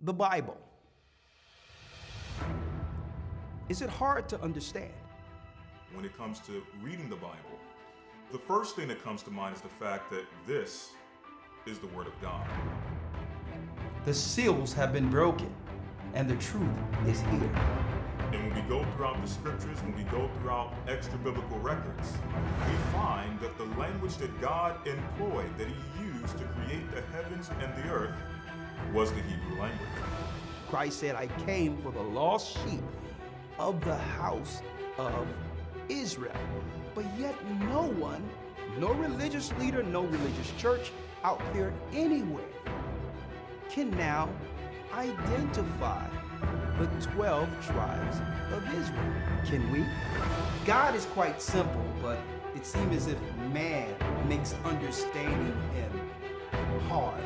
the Bible. Is it hard to understand? When it comes to reading the Bible, the first thing that comes to mind is the fact that this is the Word of God. The seals have been broken, and the truth is here. And when we go throughout the scriptures, when we go throughout extra-biblical records, we find that the language that God employed, that He used to create the heavens and the earth, was the Hebrew language. Christ said, I came for the lost sheep of the house of Israel. But yet no one, no religious leader, no religious church out there anywhere can now identify the 12 tribes of Israel. Can we? God is quite simple, but it seems as if man makes understanding Him hard.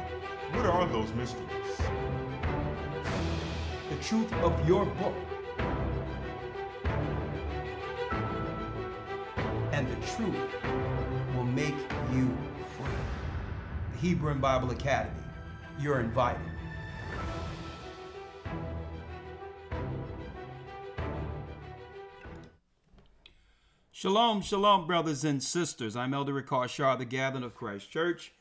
What are those mysteries? The truth of your book and the truth will make you free. The Hebrew and Bible Academy, you're invited. Shalom, shalom, brothers and sisters. I'm Elder Rawchaa, the Gathering of Christ Church,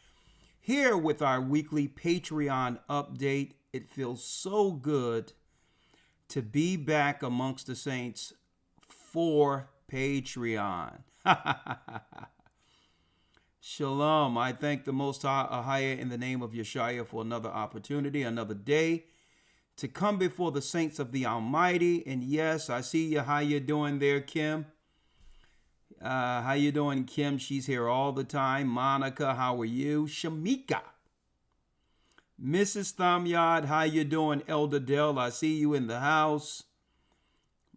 here with our weekly Patreon update. It feels so good to be back amongst the saints for Patreon. Shalom. I thank the Most High in the name of Yeshua for another opportunity, another day to come before the saints of the Almighty. And yes, I see you. How you doing there, Kim? How you doing, Kim? She's here all the time. Monica, how are you? Shamika. Mrs. Thamyad, how you doing? Elder Dell, I see you in the house.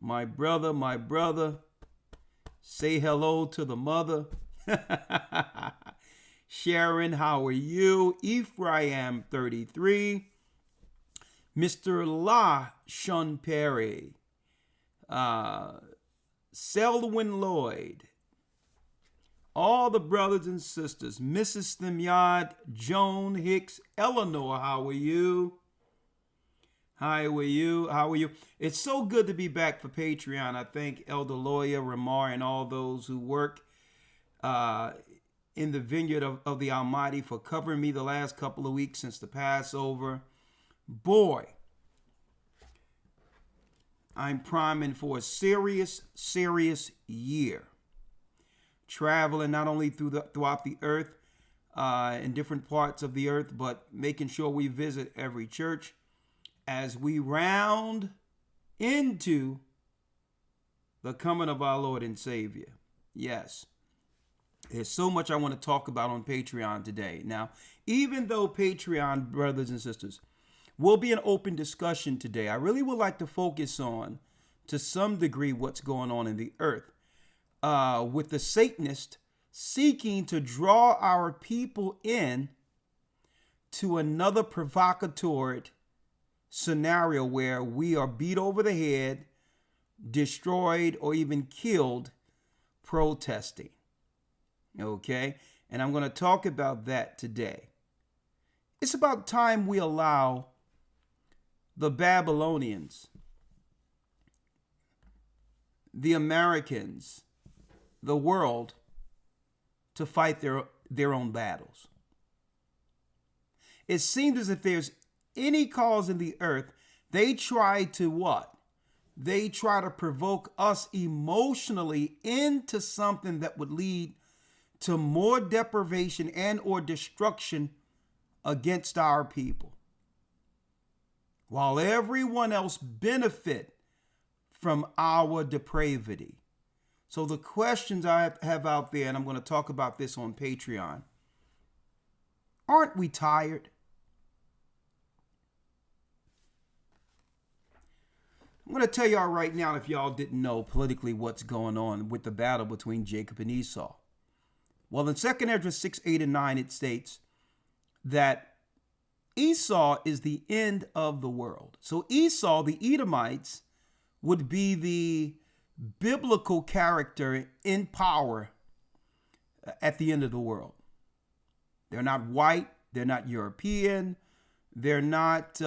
My brother. Say hello to the mother. Sharon, how are you? Ephraim 33. Mr. La Sean Perry. Selwyn Lloyd. All the brothers and sisters. Mrs. Thamyad, Joan Hicks, Eleanor, how are you? How are you? It's so good to be back for Patreon. I thank Elder Lawya, Ramar, and all those who work in the vineyard of the Almighty for covering me the last couple of weeks since the Passover. Boy, I'm priming for a serious year. Traveling not only throughout the earth, in different parts of the earth, but making sure we visit every church as we round into the coming of our Lord and Savior. Yes, there's so much I want to talk about on Patreon today. Now, even though Patreon, brothers and sisters, will be an open discussion today, I really would like to focus on, to some degree, what's going on in the earth. With the Satanists seeking to draw our people in to another provocateur scenario where we are beat over the head, destroyed, or even killed protesting. Okay? And I'm going to talk about that today. It's about time we allow the Babylonians, the Americans, the world to fight their own battles. It seems as if there's any cause in the earth, they try to what? They try to provoke us emotionally into something that would lead to more deprivation and or destruction against our people, while everyone else benefit from our depravity. So the questions I have out there, and I'm going to talk about this on Patreon. Aren't we tired? I'm going to tell y'all right now, if y'all didn't know politically what's going on with the battle between Jacob and Esau. Well, in 2 Ezra 6, 8, and 9, it states that Esau is the end of the world. So Esau, the Edomites, would be the biblical character in power at the end of the world. They're not white. They're not European. They're not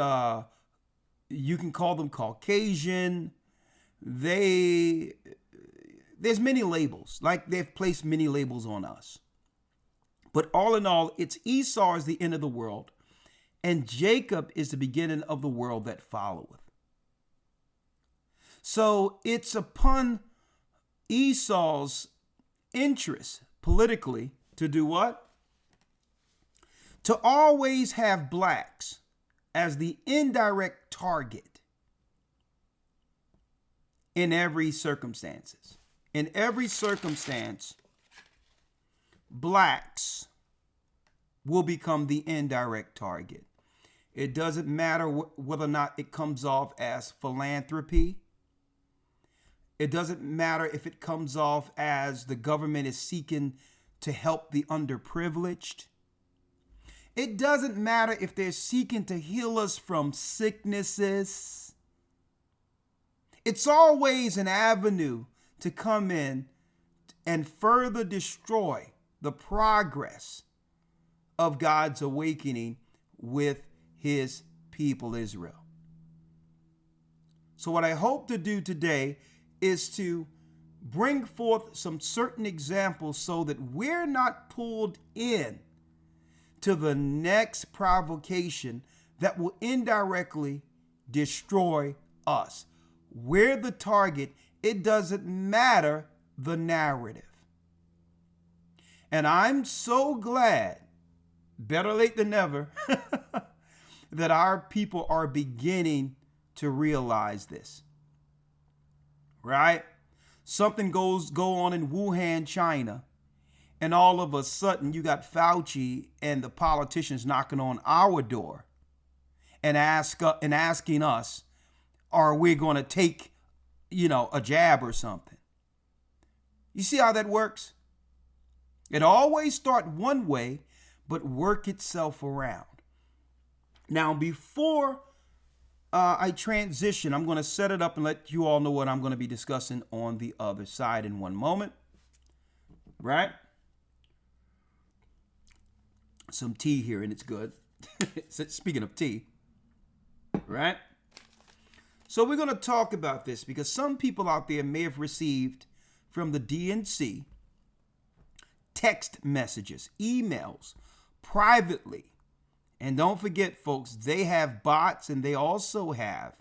You can call them Caucasian. There's many labels, like they've placed many labels on us. But all in all, it's Esau is the end of the world, and Jacob is the beginning of the world that followeth. So it's upon Esau's interest politically to do what? To always have blacks as the indirect target in every circumstances. In every circumstance, blacks will become the indirect target. It doesn't matter whether or not it comes off as philanthropy. It doesn't matter if it comes off as the government is seeking to help the underprivileged. It doesn't matter if they're seeking to heal us from sicknesses. It's always an avenue to come in and further destroy the progress of God's awakening with his people Israel. So what I hope to do today is to bring forth some certain examples so that we're not pulled in to the next provocation that will indirectly destroy us. We're the target. It doesn't matter the narrative. And I'm so glad, better late than never, that our people are beginning to realize this. Right? Something go on in Wuhan, China, and all of a sudden you got Fauci and the politicians knocking on our door and asking us, are we going to take, a jab or something? You see how that works? It always starts one way, but work itself around. Now, before I transition, I'm going to set it up and let you all know what I'm going to be discussing on the other side in one moment. Right? Some tea here, and it's good. Speaking of tea, right? So we're going to talk about this because some people out there may have received from the DNC text messages, emails, privately. And don't forget, folks, they have bots and they also have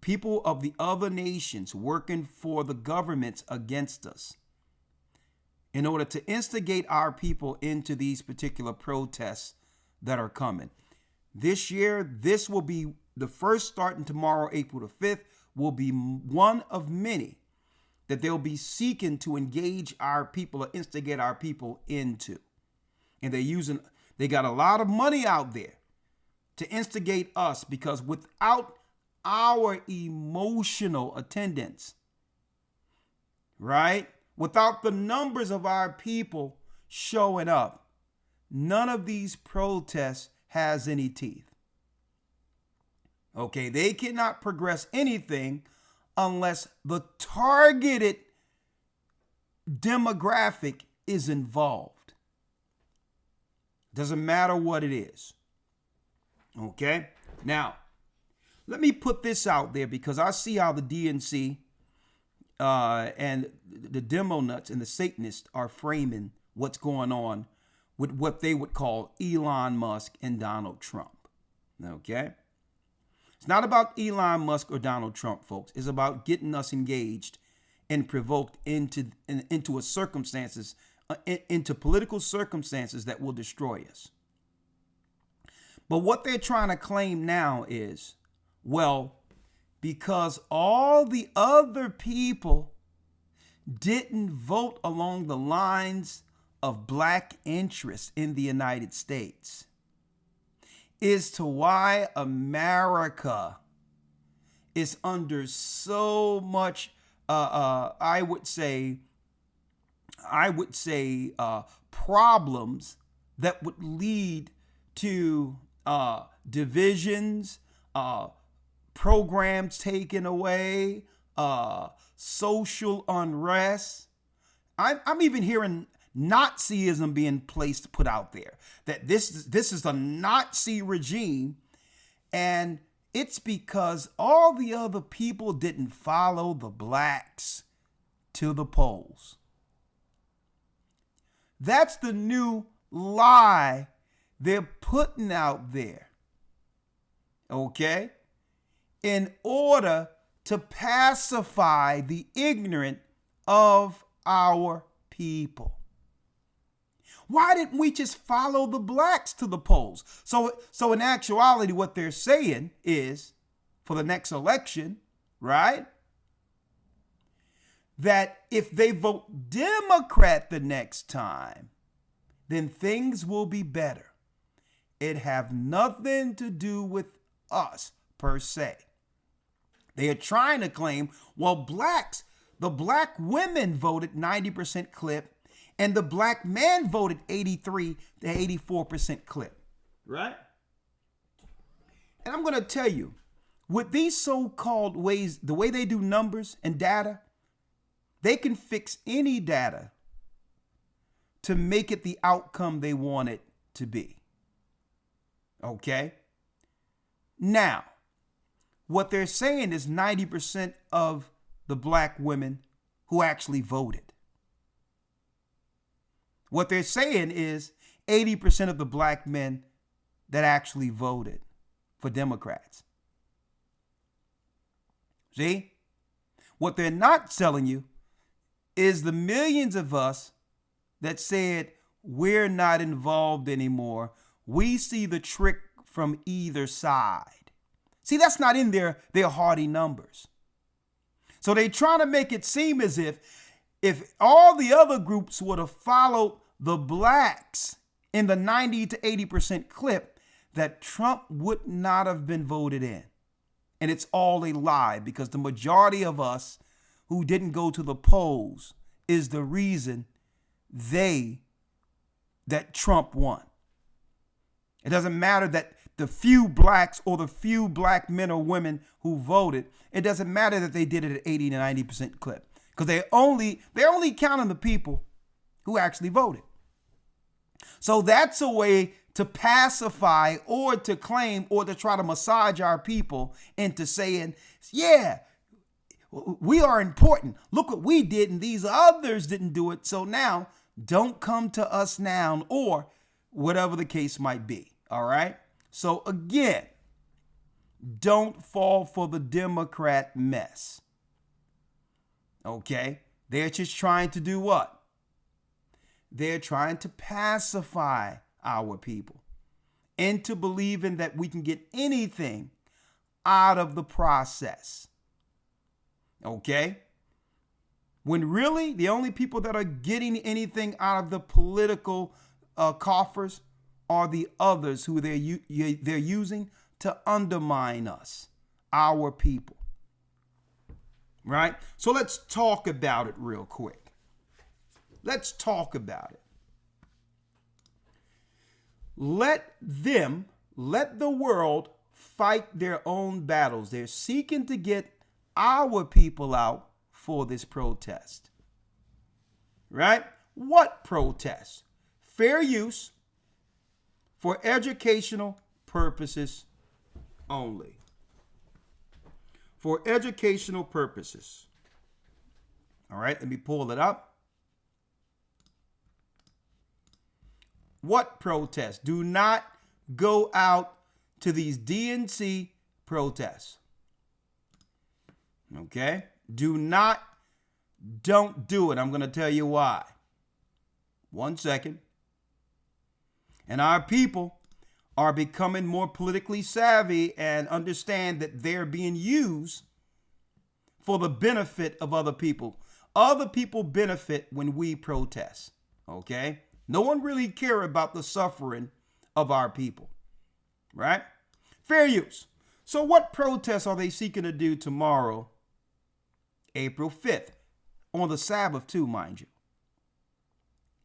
people of the other nations working for the governments against us in order to instigate our people into these particular protests that are coming. This year, this will be the first, starting tomorrow, April the 5th, will be one of many that they'll be seeking to engage our people or instigate our people into. And they got a lot of money out there to instigate us, because without our emotional attendance, right? Without the numbers of our people showing up, none of these protests has any teeth. Okay, they cannot progress anything unless the targeted demographic is involved. Doesn't matter what it is. Okay, now let me put this out there because I see how the DNC and the demo nuts and the Satanists are framing what's going on with what they would call Elon Musk and Donald Trump. Okay, it's not about Elon Musk or Donald Trump, folks. It's about getting us engaged and provoked into a circumstances, into political circumstances that will destroy us. But what they're trying to claim now is, well, because all the other people didn't vote along the lines of black interests in the United States, is to why America is under so much, I would say, problems that would lead to divisions, programs taken away, social unrest. I'm even hearing Nazism being put out there, that this is a Nazi regime, and It's because all the other people didn't follow the blacks to the polls. That's the new lie they're putting out there. Okay? In order to pacify the ignorant of our people. Why didn't we just follow the blacks to the polls? So in actuality, what they're saying is, for the next election, right, that if they vote Democrat the next time, then things will be better. It have nothing to do with us per se. They are trying to claim, well, the black women voted 90% clip, and the black man voted 83 to 84% clip, right? And I'm going to tell you, with these so-called ways, the way they do numbers and data, they can fix any data to make it the outcome they want it to be. Okay? Now, what they're saying is 90% of the black women who actually voted. What they're saying is 80% of the black men that actually voted for Democrats. See? What they're not telling you is the millions of us that said we're not involved anymore. We see the trick from either side. See, that's not in their hardy numbers. So they're trying to make it seem as if all the other groups would have followed the blacks in the 90 to 80% clip, that Trump would not have been voted in. And it's all a lie, because the majority of us who didn't go to the polls is the reason that Trump won. It doesn't matter that the few blacks or the few black men or women who voted, it doesn't matter that they did it at 80 to 90% clip, because they're only counting the people who actually voted. So that's a way to pacify or to claim or to try to massage our people into saying, yeah, we are important. Look what we did and these others didn't do it. So now don't come to us now, or whatever the case might be. All right. So again, don't fall for the Democrat mess. Okay. They're just trying to do what? They're trying to pacify our people into believing that we can get anything out of the process. Okay? When really the only people that are getting anything out of the political coffers are the others who they're using to undermine us, our people. Right? So let's talk about it real quick. Let's talk about it. Let the world fight their own battles. They're seeking to get our people out for this protest. Right? What protest? Fair use for educational purposes only. For educational purposes. All right, let me pull it up. What protest? Do not go out to these DNC protests. Okay? Don't do it. I'm going to tell you why. 1 second. And our people are becoming more politically savvy and understand that they're being used for the benefit of other people. Other people benefit when we protest. Okay? No one really cares about the suffering of our people, right? Fair use. So what protests are they seeking to do tomorrow, April 5th, on the Sabbath too, mind you?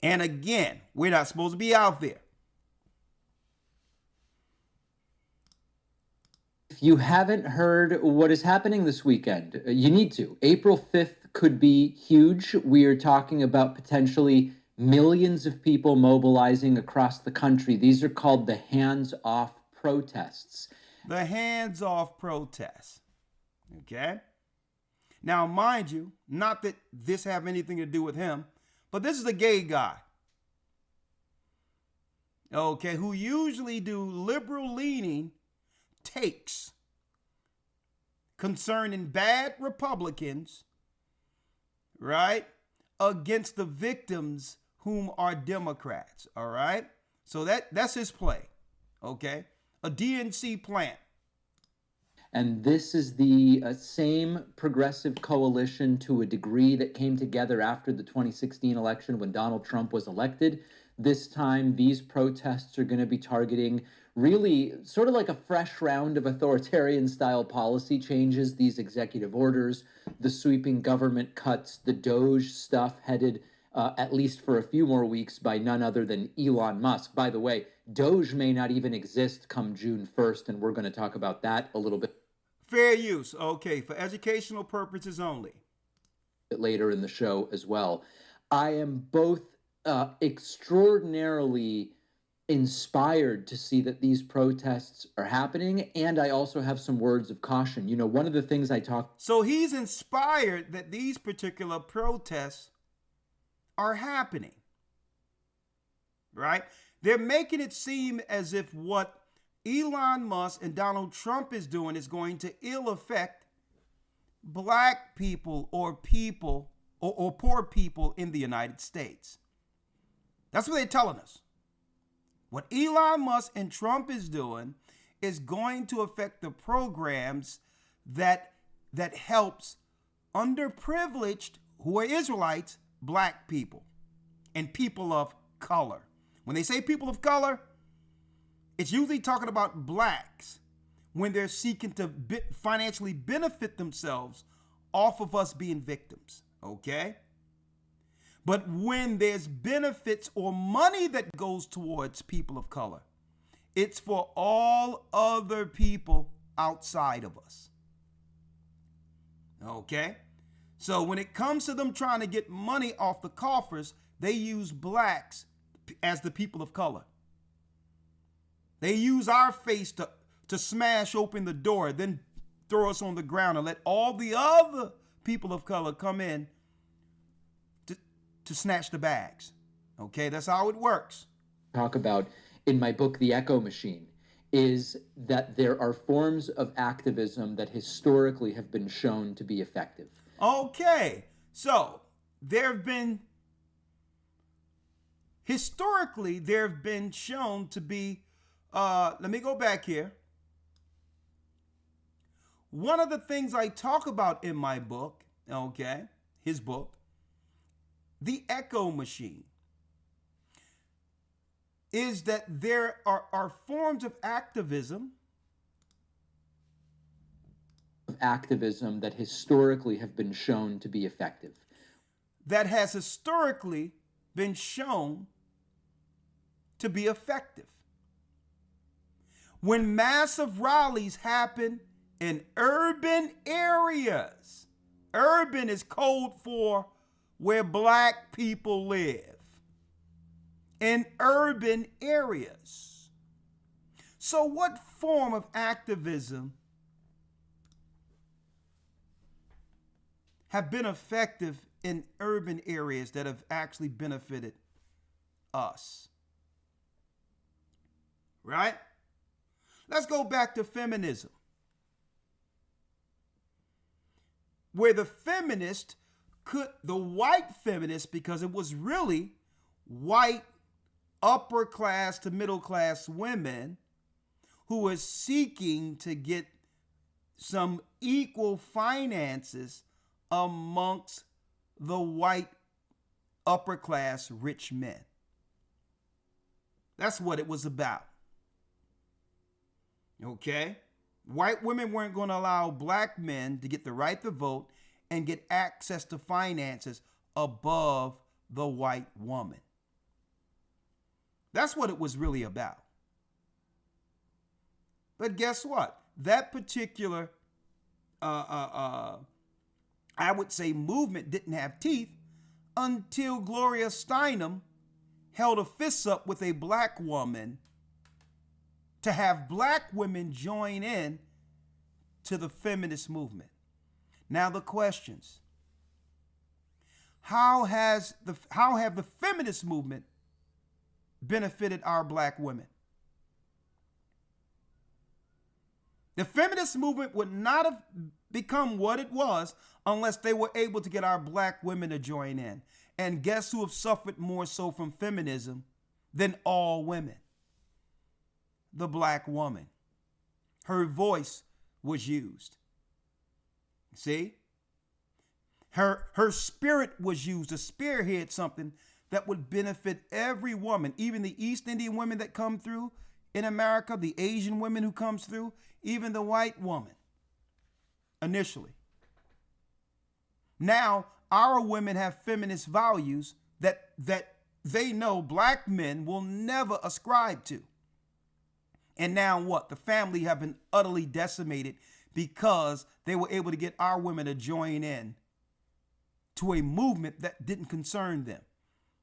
And again, we're not supposed to be out there. If you haven't heard what is happening this weekend, you need to. April 5th could be huge. We are talking about potentially millions of people mobilizing across the country. These are called the hands-off protests. The hands-off protest. Okay? Now, mind you, not that this have anything to do with him, but this is a gay guy. Okay, who usually do liberal-leaning takes concerning bad Republicans, right, against the victims whom are Democrats, all right? So that's his play, okay? A DNC plant. And this is the same progressive coalition to a degree that came together after the 2016 election when Donald Trump was elected. This time, these protests are going to be targeting really sort of like a fresh round of authoritarian-style policy changes, these executive orders, the sweeping government cuts, the DOGE stuff headed at least for a few more weeks by none other than Elon Musk. By the way, DOGE may not even exist come June 1st, and we're going to talk about that a little bit. Fair use. Okay, for educational purposes only. Later in the show as well. I am both extraordinarily inspired to see that these protests are happening, and I also have some words of caution. You know, one of the things I talked... So he's inspired that these particular protests are happening, right? They're making it seem as if what Elon Musk and Donald Trump is doing is going to ill affect black people or poor people in the United States. That's what they're telling us. What Elon Musk and Trump is doing is going to affect the programs that helps underprivileged, who are Israelites, black people and people of color. When they say people of color, it's usually talking about blacks when they're seeking to financially benefit themselves off of us being victims, okay? But when there's benefits or money that goes towards people of color, it's for all other people outside of us. Okay? So when it comes to them trying to get money off the coffers, they use blacks as the people of color. They use our face to smash open the door, then throw us on the ground and let all the other people of color come in to snatch the bags. Okay, that's how it works. Talk about in my book, The Echo Machine, is that there are forms of activism that historically have been shown to be effective. Okay, so there have been shown to be, let me go back here. One of the things I talk about in my book, okay, his book, The Echo Machine, is that there are forms of activism that historically have been shown to be effective. That has historically been shown to be effective. When massive rallies happen in urban areas, urban is code for where black people live, in urban areas. So what form of activism have been effective in urban areas that have actually benefited us? Right? Let's go back to feminism, where the feminist the white feminist, because it was really white upper class to middle class women who were seeking to get some equal finances amongst the white upper class rich men. That's what it was about. Okay? White women weren't going to allow black men to get the right to vote and get access to finances above the white woman. That's what it was really about. But guess what? That particular, I would say, movement didn't have teeth until Gloria Steinem held a fist up with a black woman to have black women join in to the feminist movement. Now the questions. How have the feminist movement benefited our black women? The feminist movement would not have become what it was unless they were able to get our black women to join in. And guess who have suffered more so from feminism than all women? The black woman. Her voice was used. See? Her spirit was used to spearhead something that would benefit every woman, even the East Indian women that come through in America, the Asian women who comes through, even the white woman initially. Now, our women have feminist values that they know black men will never ascribe to. And now what? The family have been utterly decimated because they were able to get our women to join in to a movement that didn't concern them.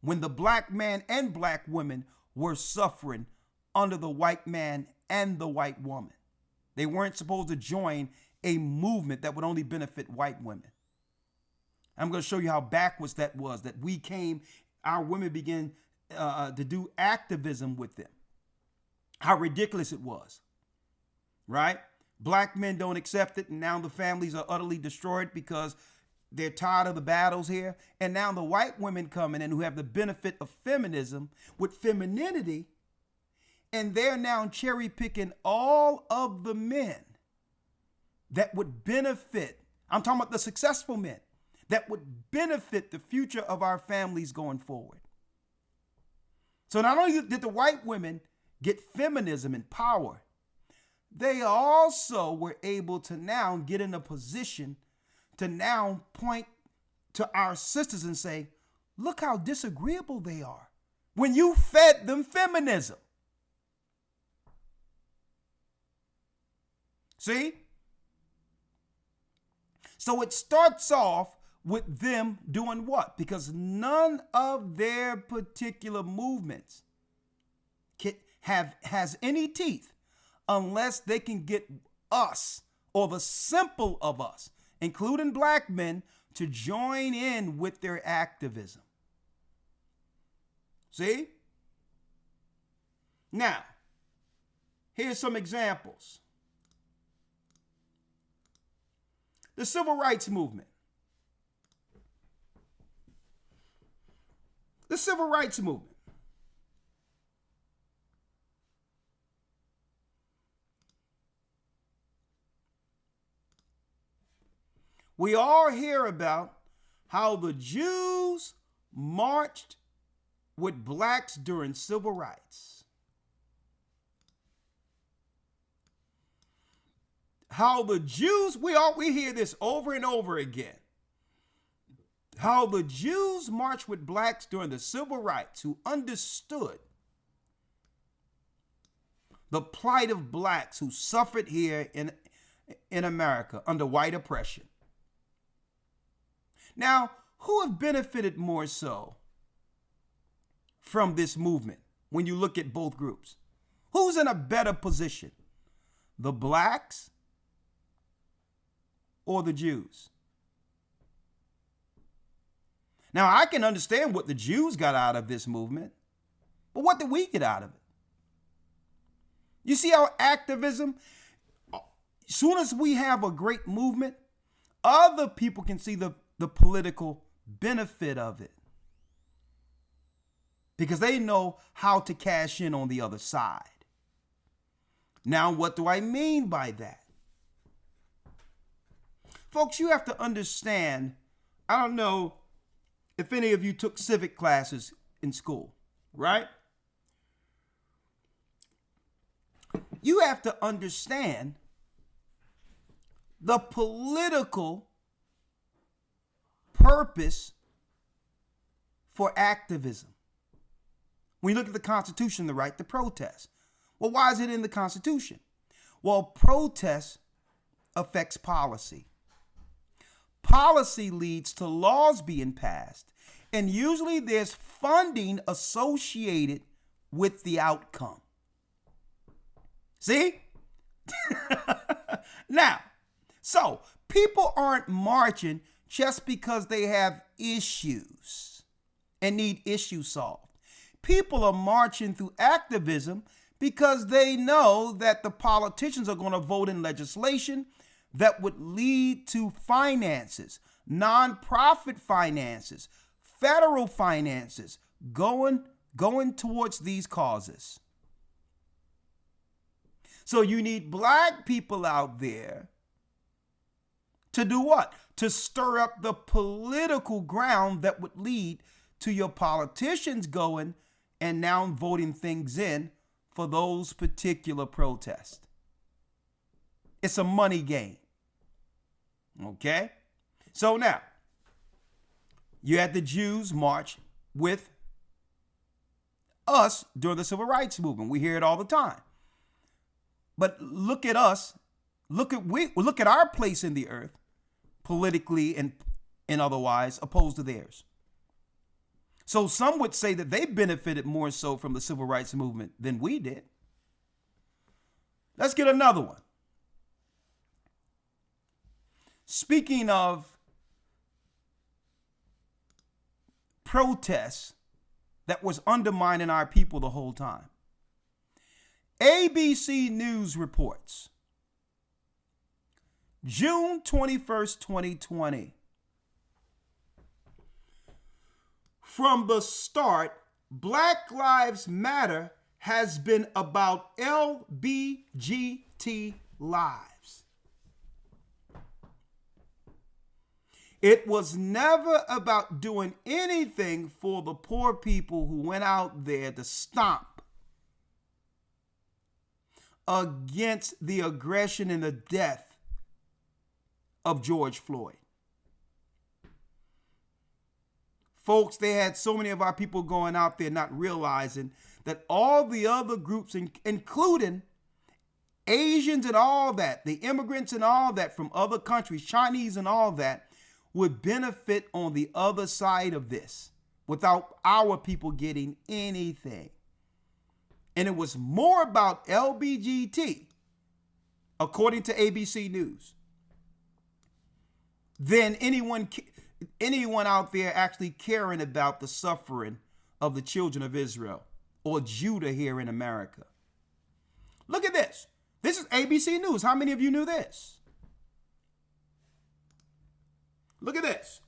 When the black man and black women were suffering under the white man and the white woman. They weren't supposed to join a movement that would only benefit white women. I'm going to show you how backwards that was, that our women began to do activism with them. How ridiculous it was, right? Black men don't accept it, and now the families are utterly destroyed because they're tired of the battles here. And now the white women coming in who have the benefit of feminism with femininity, and they're now cherry picking all of the men that would benefit. I'm talking about the successful men that would benefit the future of our families going forward. So not only did the white women get feminism and power, they also were able to now get in a position to now point to our sisters and say, look how disagreeable they are when you fed them feminism. See? So it starts off with them doing what? Because none of their particular movements has any teeth unless they can get us, or the simple of us, including black men, to join in with their activism. See? Now, here's some examples. The civil rights movement. The civil rights movement. We all hear about how the Jews marched with blacks during civil rights. How the Jews, we hear this over and over again. How the Jews marched with blacks during the civil rights, who understood the plight of blacks who suffered here in America under white oppression. Now, who have benefited more so from this movement when you look at both groups? Who's in a better position? The blacks or the Jews? Now, I can understand what the Jews got out of this movement, but what did we get out of it? You see how activism, as soon as we have a great movement, other people can see the political benefit of it because they know how to cash in on the other side. Now, what do I mean by that? Folks, you have to understand, I don't know if any of you took civic classes in school, right? You have to understand the political purpose for activism. When you look at the Constitution, the right to protest. Well, why is it in the Constitution? Well, protest affects policy. Policy leads to laws being passed, and usually there's funding associated with the outcome. See? Now, so people aren't marching just because they have issues and need issues solved. People are marching through activism because they know that the politicians are going to vote in legislation that would lead to finances, nonprofit finances, federal finances going towards these causes. So you need black people out there to do what? To stir up the political ground that would lead to your politicians going and now voting things in for those particular protests. It's a money game. Okay? So now, you had the Jews march with us during the Civil Rights Movement. We hear it all the time. But look at us. Look at our place in the earth, politically and otherwise, opposed to theirs. So some would say that they benefited more so from the Civil Rights Movement than we did. Let's get another one. Speaking of protests that was undermining our people the whole time, ABC News reports June 21st, 2020. From the start, Black Lives Matter has been about LBGT lives. It was never about doing anything for the poor people who went out there to stomp against the aggression and the death of George Floyd. Folks, they had so many of our people going out there not realizing that all the other groups, including Asians and all that, the immigrants and all that from other countries, Chinese and all that, would benefit on the other side of this without our people getting anything. And it was more about LBGT, according to ABC News, than anyone out there actually caring about the suffering of the children of Israel or Judah here in America. Look at this. This is ABC News. How many of you knew this? Look at this.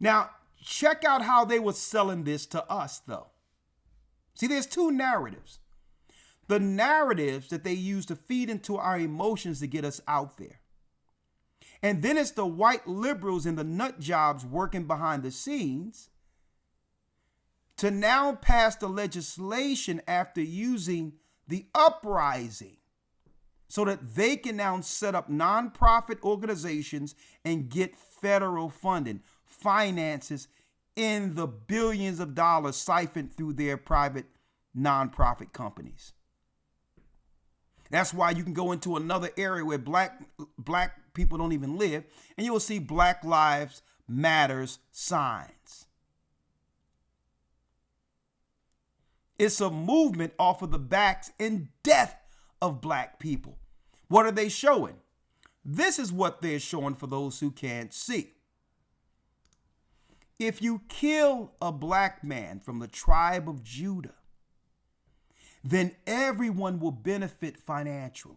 Now, check out how they were selling this to us, though. See, there's two narratives. The narratives that they use to feed into our emotions to get us out there. And then it's the white liberals and the nut jobs working behind the scenes to now pass the legislation after using the uprising so that they can now set up nonprofit organizations and get federal funding, finances in the billions of dollars siphoned through their private nonprofit companies. That's why you can go into another area where black people don't even live, and you will see Black Lives Matters signs. It's a movement off of the backs and death of black people. What are they showing? This is what they're showing for those who can't see. If you kill a black man from the tribe of Judah, then everyone will benefit financially.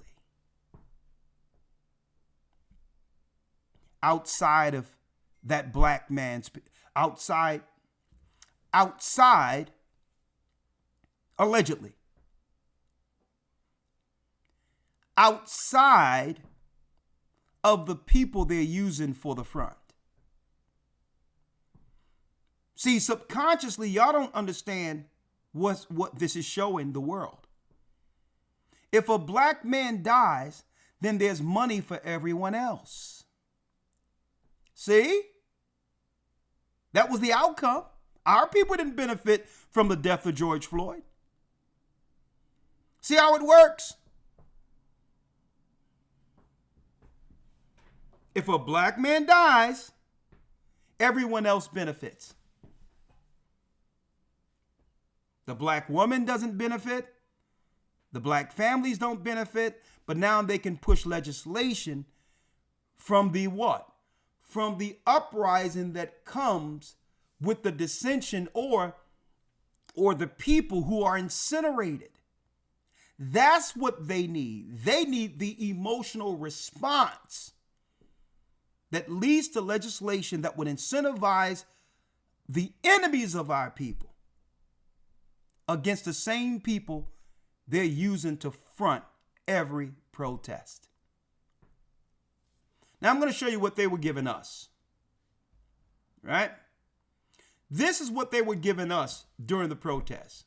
Outside of that black man's, outside, allegedly, outside of the people they're using for the front. See, subconsciously, y'all don't understand what this is showing the world. If a black man dies, then there's money for everyone else. See? That was the outcome. Our people didn't benefit from the death of George Floyd. See how it works? If a black man dies, everyone else benefits. The black woman doesn't benefit. The black families don't benefit, but now they can push legislation from the what? From the uprising that comes with the dissension or the people who are incinerated. That's what they need. They need the emotional response that leads to legislation that would incentivize the enemies of our people against the same people they're using to front every protest. Now I'm going to show you what they were giving us. Right? This is what they were giving us during the protest.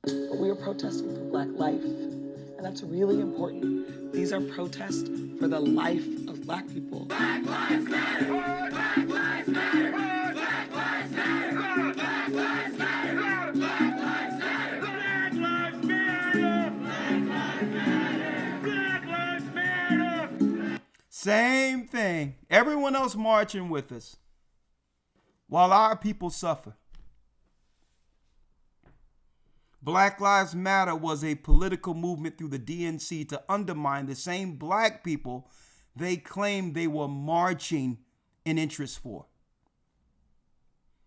We are protesting for Black life, and that's really important. These are protests for the life of Black people. Black lives matter! Black lives matter! Black lives matter! Black lives matter! Black lives matter! Black lives matter! Black lives matter! Black lives matter! Same thing. Everyone else marching with us while our people suffer. Black Lives Matter was a political movement through the DNC to undermine the same black people they claimed they were marching in interest for.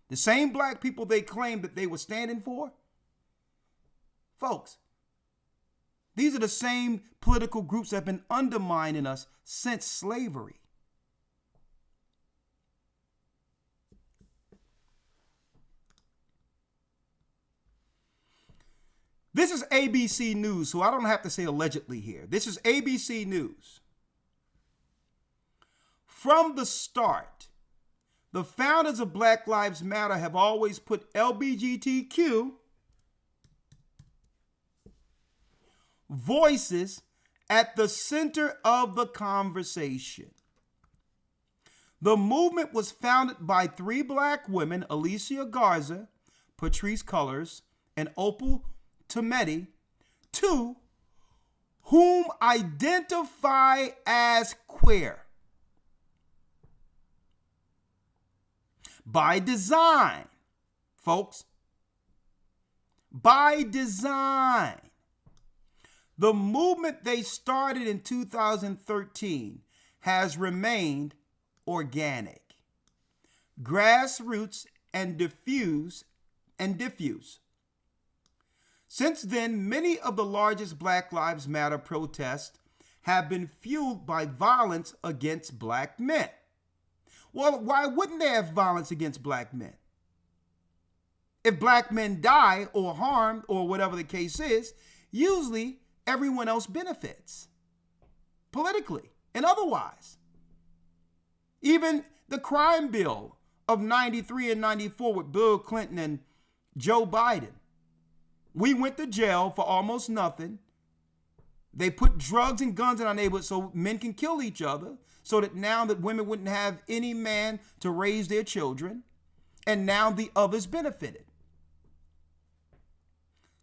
The same black people they claimed that they were standing for. Folks, these are the same political groups that have been undermining us since slavery. This is ABC News, so I don't have to say allegedly here. This is ABC News. From the start, the founders of Black Lives Matter have always put LGBTQ voices at the center of the conversation. The movement was founded by three black women, Alicia Garza, Patrice Cullors, and Opal Tometi, two whom identify as queer. By design, folks. By design. The movement they started in 2013 has remained organic, grassroots, and diffuse. Since then, many of the largest Black Lives Matter protests have been fueled by violence against black men. Well, why wouldn't they have violence against black men? If black men die or harmed or whatever the case is, usually everyone else benefits politically and otherwise. Even the crime bill of 93 and 94 with Bill Clinton and Joe Biden. We went to jail for almost nothing. They put drugs and guns in our neighborhood so men can kill each other, so that now that women wouldn't have any man to raise their children, and now the others benefited.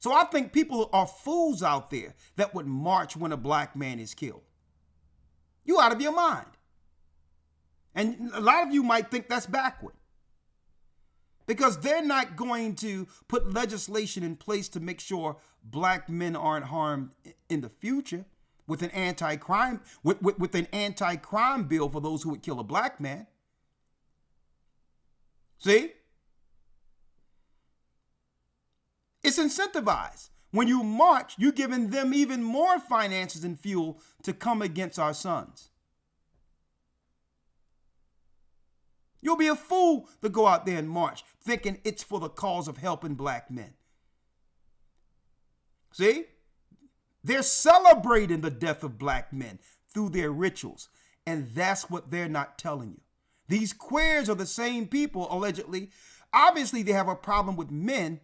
So I think people are fools out there that would march when a black man is killed. You out of your mind. And a lot of you might think that's backward. Because they're not going to put legislation in place to make sure black men aren't harmed in the future with an anti-crime with an anti-crime bill for those who would kill a black man. See? It's incentivized. When you march, you're giving them even more finances and fuel to come against our sons. You'll be a fool to go out there and march thinking it's for the cause of helping black men. See? They're celebrating the death of black men through their rituals, and that's what they're not telling you. These queers are the same people, allegedly. Obviously, they have a problem with men,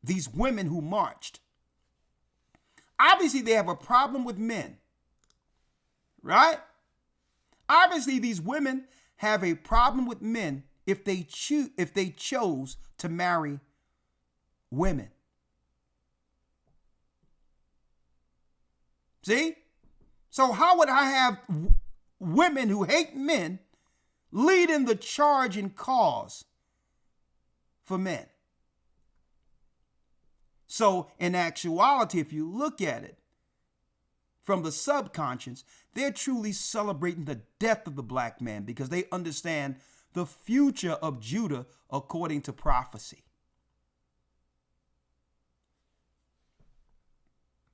these women who marched. Obviously, they have a problem with men, right? Obviously, these women have a problem with men if they chose to marry women. See? So how would I have women who hate men leading the charge and cause for men? So in actuality, if you look at it from the subconscious, they're truly celebrating the death of the black man because they understand the future of Judah according to prophecy.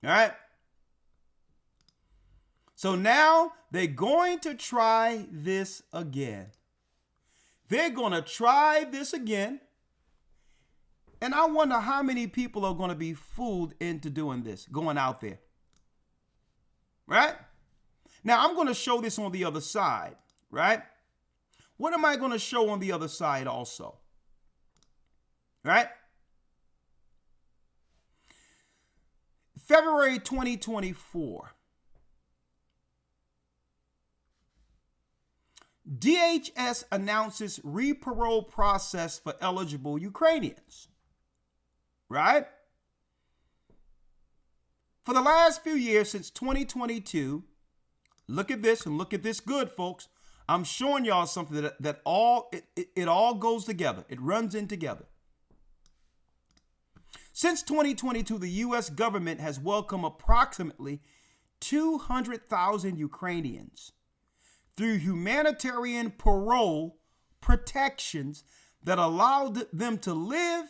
All right. So now they're going to try this again. They're going to try this again. And I wonder how many people are going to be fooled into doing this, going out there. Right? Now, I'm going to show this on the other side, right? What am I going to show on the other side also? Right? February 2024. DHS announces re-parole process for eligible Ukrainians. Right? For the last few years since 2022, look at this and look at this good, folks. I'm showing y'all something that all goes together. It runs in together. Since 2022, the U.S. government has welcomed approximately 200,000 Ukrainians through humanitarian parole protections that allowed them to live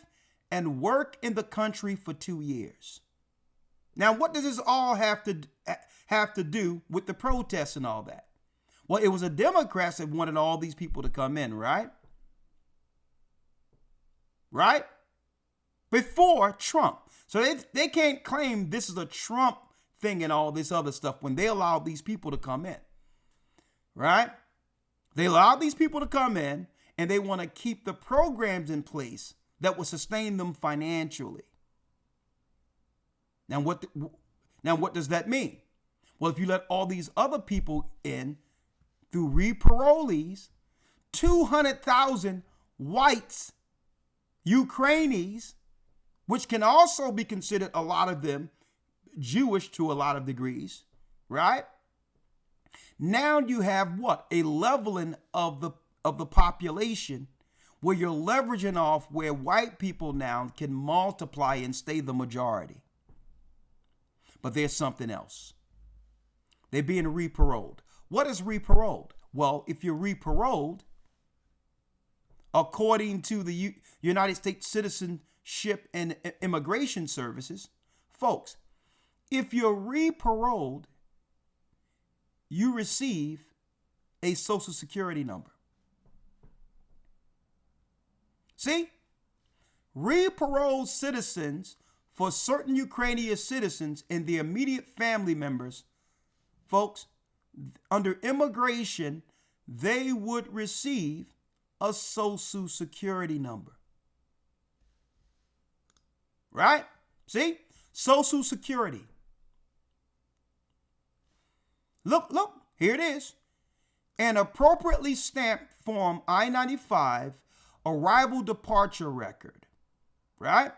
and work in the country for 2 years. Now, what does this all have to do with the protests and all that? Well, it was the Democrats that wanted all these people to come in, right? Right? Before Trump. So they can't claim this is a Trump thing and all this other stuff when they allowed these people to come in. Right? They allowed these people to come in and they want to keep the programs in place that will sustain them financially. Now, what does that mean? Well, if you let all these other people in through re-parolees, 200,000 whites, Ukrainians, which can also be considered, a lot of them, Jewish to a lot of degrees, right? Now you have what? A leveling of the population where you're leveraging off where white people now can multiply and stay the majority. But there's something else. They're being re-paroled. What is re-paroled? Well, if you're re-paroled, according to the United States Citizenship and Immigration Services, folks, if you're re-paroled, you receive a Social Security number. See? Re-paroled citizens, for certain Ukrainian citizens and their immediate family members, folks, under immigration, they would receive a Social Security number. Right? See? Social Security. Look, here it is. An appropriately stamped Form I-95 arrival departure record. Right?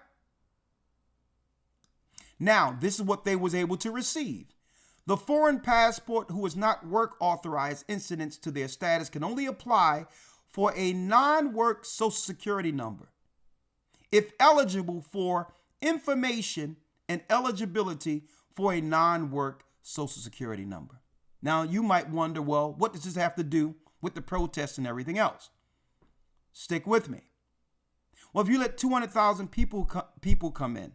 Now, this is what they was able to receive. The foreign passport who is not work authorized incidents to their status can only apply for a non-work Social Security number if eligible for information and eligibility for a non-work Social Security number. Now, you might wonder, well, what does this have to do with the protests and everything else? Stick with me. Well, if you let 200,000 people come in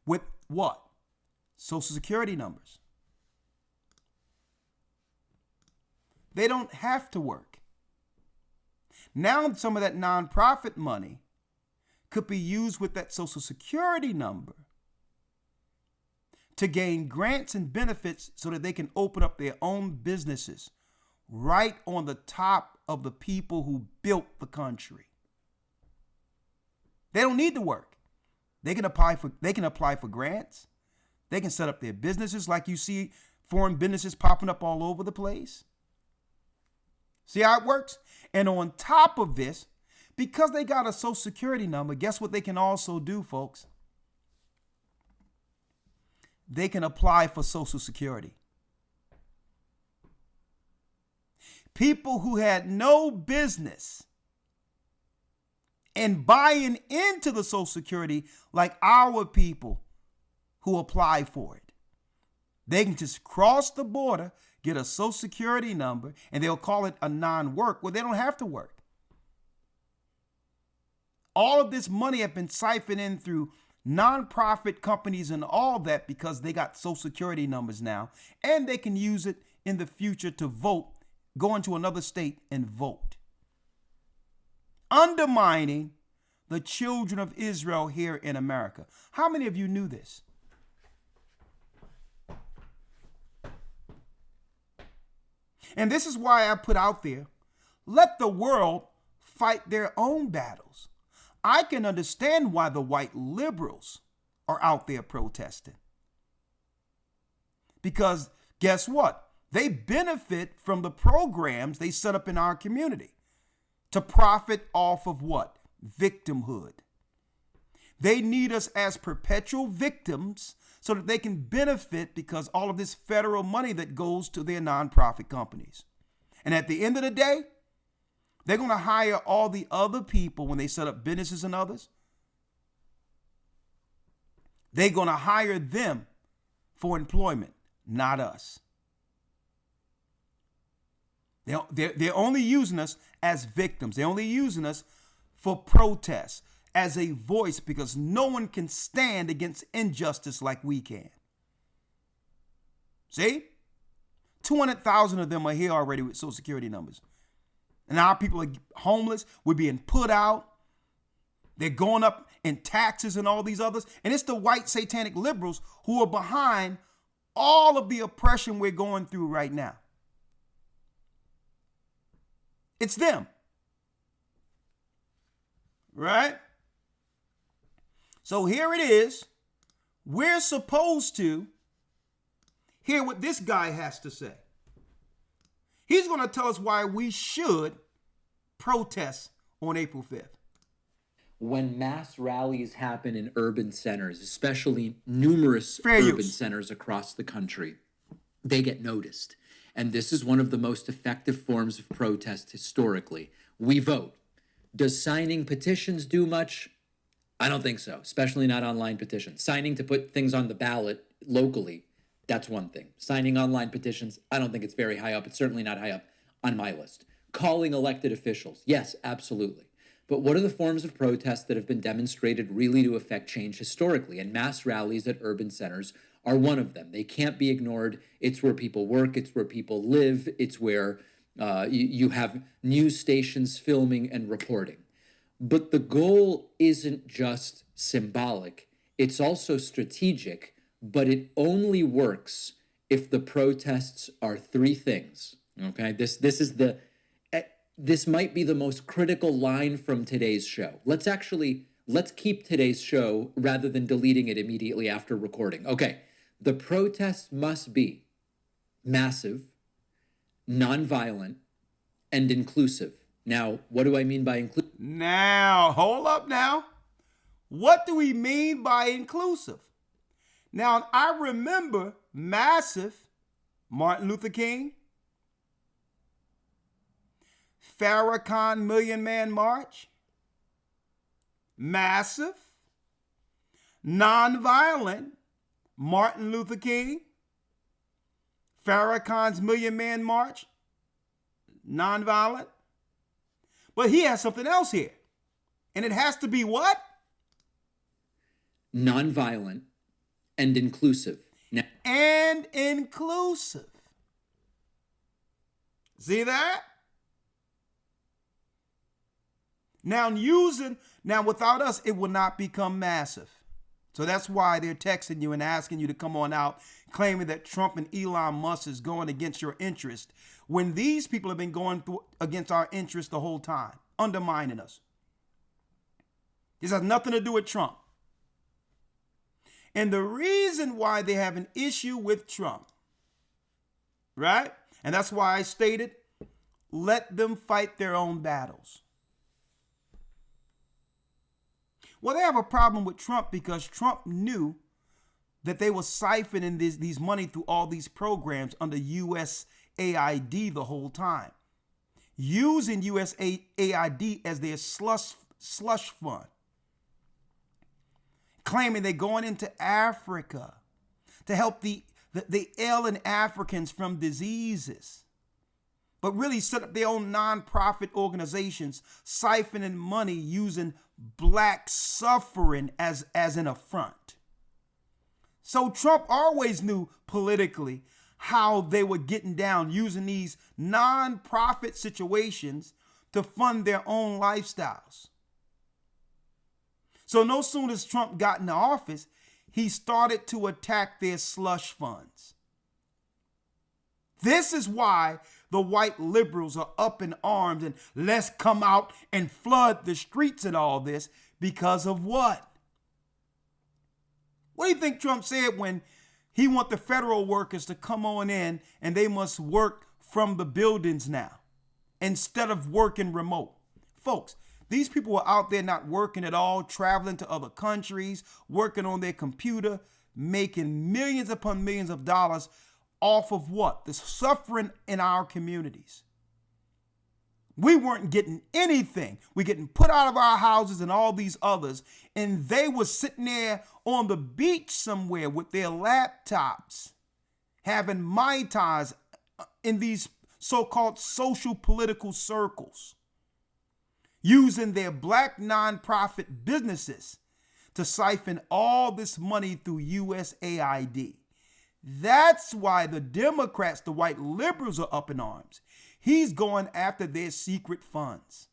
with what? Social Security numbers. They don't have to work. Now some of that nonprofit money could be used with that Social Security number to gain grants and benefits so that they can open up their own businesses right on the top of the people who built the country. They don't need to work. They can apply for grants. They can set up their businesses like you see foreign businesses popping up all over the place. See how it works? And on top of this, because they got a Social Security number, guess what they can also do, folks? They can apply for Social Security. People who had no business in buying into the Social Security, like our people who apply for it. They can just cross the border, get a social security number, and they'll call it a non-work. Well, they don't have to work. All of this money has been siphoned in through nonprofit companies and all that because they got social security numbers now, and they can use it in the future to vote, go into another state and vote. Undermining the children of Israel here in America. How many of you knew this? And this is why I put out there, let the world fight their own battles. I can understand why the white liberals are out there protesting. Because guess what? They benefit from the programs they set up in our community to profit off of what? Victimhood. They need us as perpetual victims so that they can benefit because all of this federal money that goes to their nonprofit companies. And at the end of the day, they're going to hire all the other people when they set up businesses and others. They're going to hire them for employment, not us. They're only using us as victims. They're only using us for protests, as a voice, because no one can stand against injustice like we can. See? 200,000 of them are here already with social security numbers. And our people are homeless. We're being put out. They're going up in taxes and all these others. And it's the white satanic liberals who are behind all of the oppression we're going through right now. It's them. Right? So here it is. We're supposed to hear what this guy has to say. He's going to tell us why we should protest on April 5th. When mass rallies happen in urban centers, especially numerous centers across the country, they get noticed. And this is one of the most effective forms of protest historically. We vote. Does signing petitions do much? I don't think so, especially not online petitions. Signing to put things on the ballot locally, that's one thing. Signing online petitions, I don't think it's very high up. It's certainly not high up on my list. Calling elected officials, yes, absolutely. But what are the forms of protest that have been demonstrated really to affect change historically? And mass rallies at urban centers are one of them. They can't be ignored. It's where people work. It's where people live. It's where you have news stations filming and reporting. But the goal isn't just symbolic. It's also strategic, but it only works if the protests are three things. Okay, this might be the most critical line from today's show. Let's keep today's show rather than deleting it immediately after recording. Okay, the protests must be massive, nonviolent, and inclusive. Now, what do I mean by inclusive? Now, hold up now. What do we mean by inclusive? Now, I remember massive, Martin Luther King, Farrakhan Million Man March, massive, nonviolent, Martin Luther King, Farrakhan's Million Man March, nonviolent. But he has something else here. And it has to be what? Nonviolent and inclusive. And inclusive. See that? Now without us, it will not become massive. So that's why they're texting you and asking you to come on out, claiming that Trump and Elon Musk is going against your interest, when these people have been going through against our interest the whole time, undermining us. This has nothing to do with Trump. And the reason why they have an issue with Trump, right? And that's why I stated, let them fight their own battles. Well, they have a problem with Trump because Trump knew that they were siphoning these money through all these programs under USAID the whole time, using USAID as their slush fund. claiming they're going into Africa to help the ailing Africans from diseases, but really set up their own nonprofit organizations, siphoning money using black suffering as an affront. So Trump always knew politically how they were getting down, using these nonprofit situations to fund their own lifestyles. So no sooner as Trump got into office, he started to attack their slush funds. This is why the white liberals are up in arms and let's come out and flood the streets and all this. Because of what? What do you think Trump said when he want the federal workers to come on in and they must work from the buildings now instead of working remote? Folks, these people were out there not working at all, traveling to other countries, working on their computer, making millions upon millions of dollars off of what? The suffering in our communities. We weren't getting anything. We're getting put out of our houses and all these others. And they were sitting there on the beach somewhere with their laptops, having Mai Tais in these so-called social political circles, using their black nonprofit businesses to siphon all this money through USAID. That's why the Democrats, the white liberals, are up in arms. He's going after their secret funds.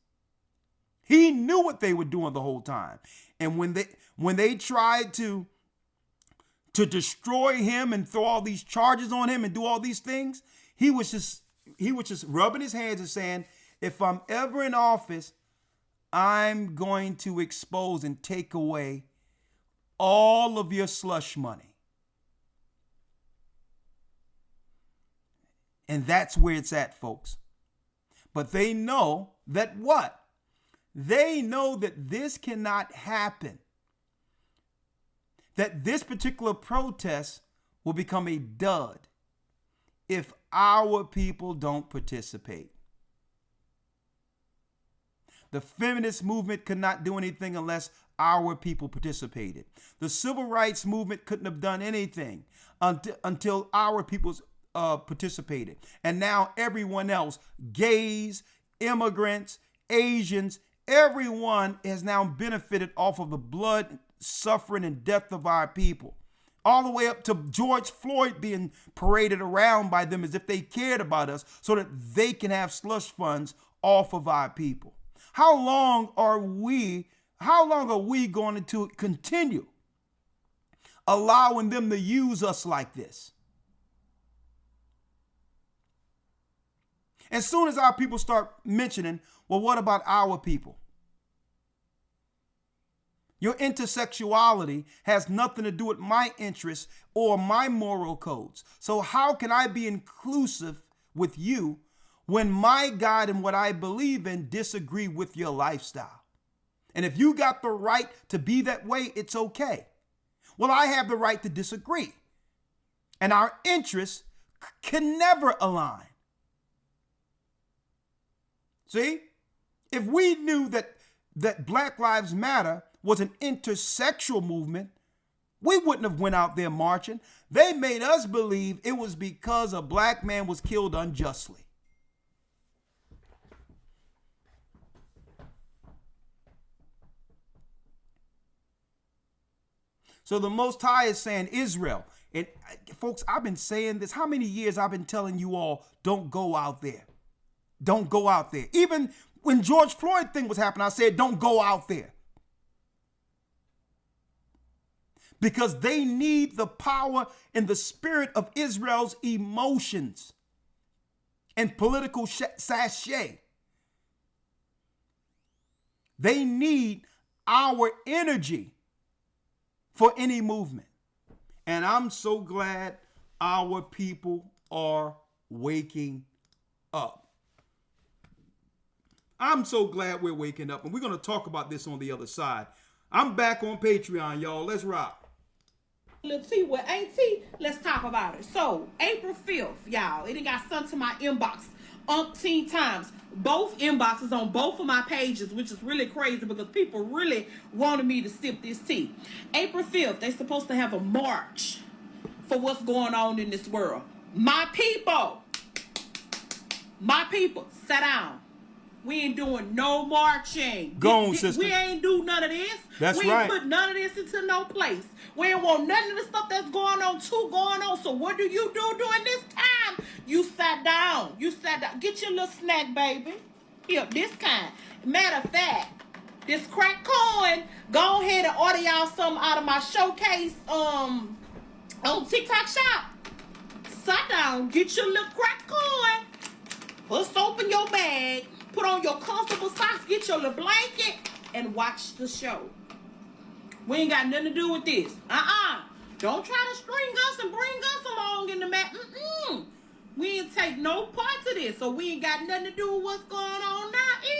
He knew what they were doing the whole time. And when they tried to destroy him and throw all these charges on him and do all these things, he was just rubbing his hands and saying, if I'm ever in office, I'm going to expose and take away all of your slush money. And that's where it's at, folks. But they know that what? They know that this cannot happen. That this particular protest will become a dud if our people don't participate. The feminist movement could not do anything unless our people participated. The civil rights movement couldn't have done anything until our people participated. And now everyone else, gays, immigrants, Asians, everyone has now benefited off of the blood, suffering, and death of our people. All the way up to George Floyd being paraded around by them as if they cared about us so that they can have slush funds off of our people. How long are we going to continue allowing them to use us like this? As soon as our people start mentioning, well, what about our people? Your intersexuality has nothing to do with my interests or my moral codes. So how can I be inclusive with you when my God and what I believe in disagree with your lifestyle? And if you got the right to be that way, it's okay. Well, I have the right to disagree. And our interests can never align. See, if we knew that Black Lives Matter was an intersexual movement, we wouldn't have went out there marching. They made us believe it was because a black man was killed unjustly. So the Most High is saying, Israel, and folks, I've been saying this, how many years I've been telling you all, don't go out there. Don't go out there. Even when George Floyd thing was happening, I said, don't go out there. Because they need the power and the spirit of Israel's emotions and political sachet. They need our energy for any movement. And I'm so glad our people are waking up. I'm so glad we're waking up, and we're going to talk about this on the other side. I'm back on Patreon, y'all. Let's rock. Look, T, with AT, let's talk about it. So, April 5th, y'all, it got sent to my inbox umpteen times. Both inboxes on both of my pages, which is really crazy because people really wanted me to sip this tea. April 5th, they're supposed to have a march for what's going on in this world. My people, sit down. We ain't doing no marching. Go on, sister. We ain't do none of this. That's we right. ain't put none of this into no place. We ain't want none of the stuff that's going on going on. So what do you do during this time? You sat down. Get your little snack, baby. Here, this kind. Matter of fact, this crack corn, go ahead and order y'all something out of my showcase on TikTok shop. Sit down, get your little crack corn, put soap in your bag, put on your comfortable socks, get your little blanket, and watch the show. We ain't got nothing to do with this. Don't try to string us and bring us along in the mat. We ain't take no part of this, so we ain't got nothing to do with what's going on now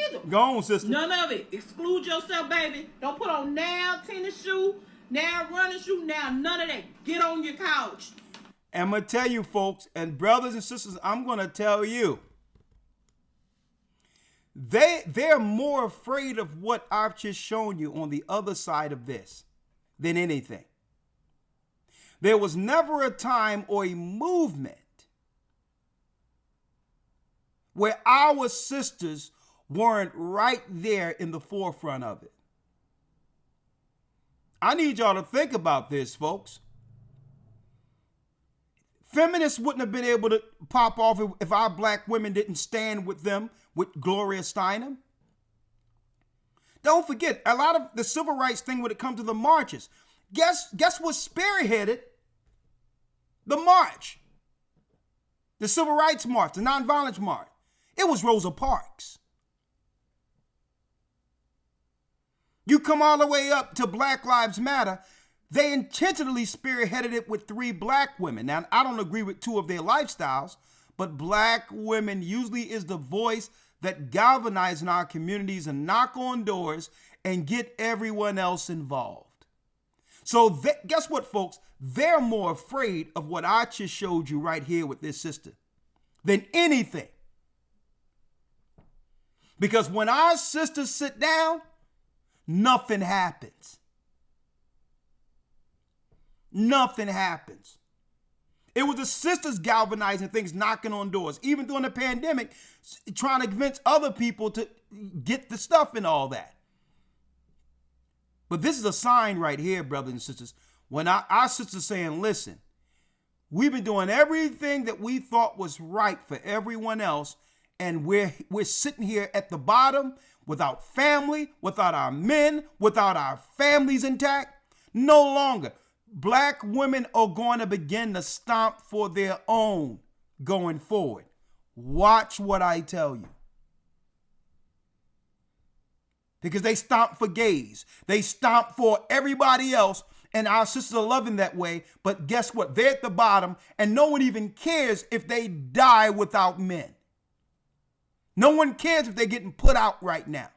either. Go on, sister. None of it. Exclude yourself, baby. Don't put on now tennis shoe, now running shoe, now none of that. Get on your couch. I'm going to tell you, folks, and brothers and sisters, I'm going to tell you, they're more afraid of what I've just shown you on the other side of this than anything. There was never a time or a movement where our sisters weren't right there in the forefront of it. I need y'all to think about this, folks. Feminists wouldn't have been able to pop off if our black women didn't stand with them, with Gloria Steinem. Don't forget, a lot of the civil rights thing when it comes to the marches, guess what spearheaded the march? The civil rights march, the nonviolence march. It was Rosa Parks. You come all the way up to Black Lives Matter. They intentionally spearheaded it with 3 black women. Now, I don't agree with 2 of their lifestyles, but black women usually is the voice that galvanize in our communities and knock on doors and get everyone else involved. So guess what, folks? They're more afraid of what I just showed you right here with this sister than anything. Because when our sisters sit down, nothing happens. Nothing happens. It was the sisters galvanizing things, knocking on doors, even during the pandemic, trying to convince other people to get the stuff and all that. But this is a sign right here, brothers and sisters, when our sisters saying, listen, we've been doing everything that we thought was right for everyone else, and we're sitting here at the bottom without family, without our men, without our families intact. No longer. Black women are going to begin to stomp for their own going forward. Watch what I tell you. Because they stomp for gays. They stomp for everybody else. And our sisters are loving that way. But guess what? They're at the bottom and no one even cares if they die without men. No one cares if they're getting put out right now.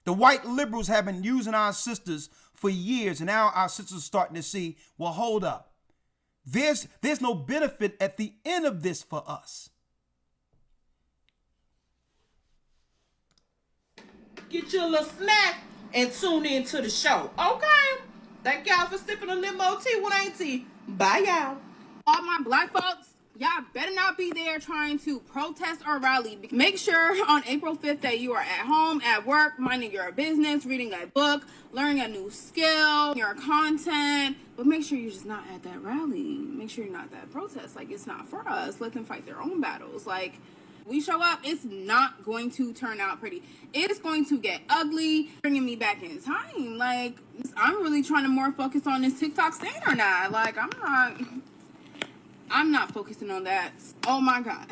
The white liberals have been using our sisters for years, and now our sisters are starting to see, well, hold up. There's no benefit at the end of this for us. Get your little snack and tune in to the show. Okay? Thank y'all for sipping a limo tea with auntie. Bye, y'all. All my black folks, y'all better not be there trying to protest or rally. Make sure on April 5th that you are at home, at work, minding your business, reading a book, learning a new skill, your content. But make sure you're just not at that rally. Make sure you're not at that protest. Like, it's not for us. Let them fight their own battles. Like, we show up, it's not going to turn out pretty. It's going to get ugly, bringing me back in time. Like, I'm really trying to more focus on this TikTok stand or not. Like, I'm not focusing on that. Oh my God.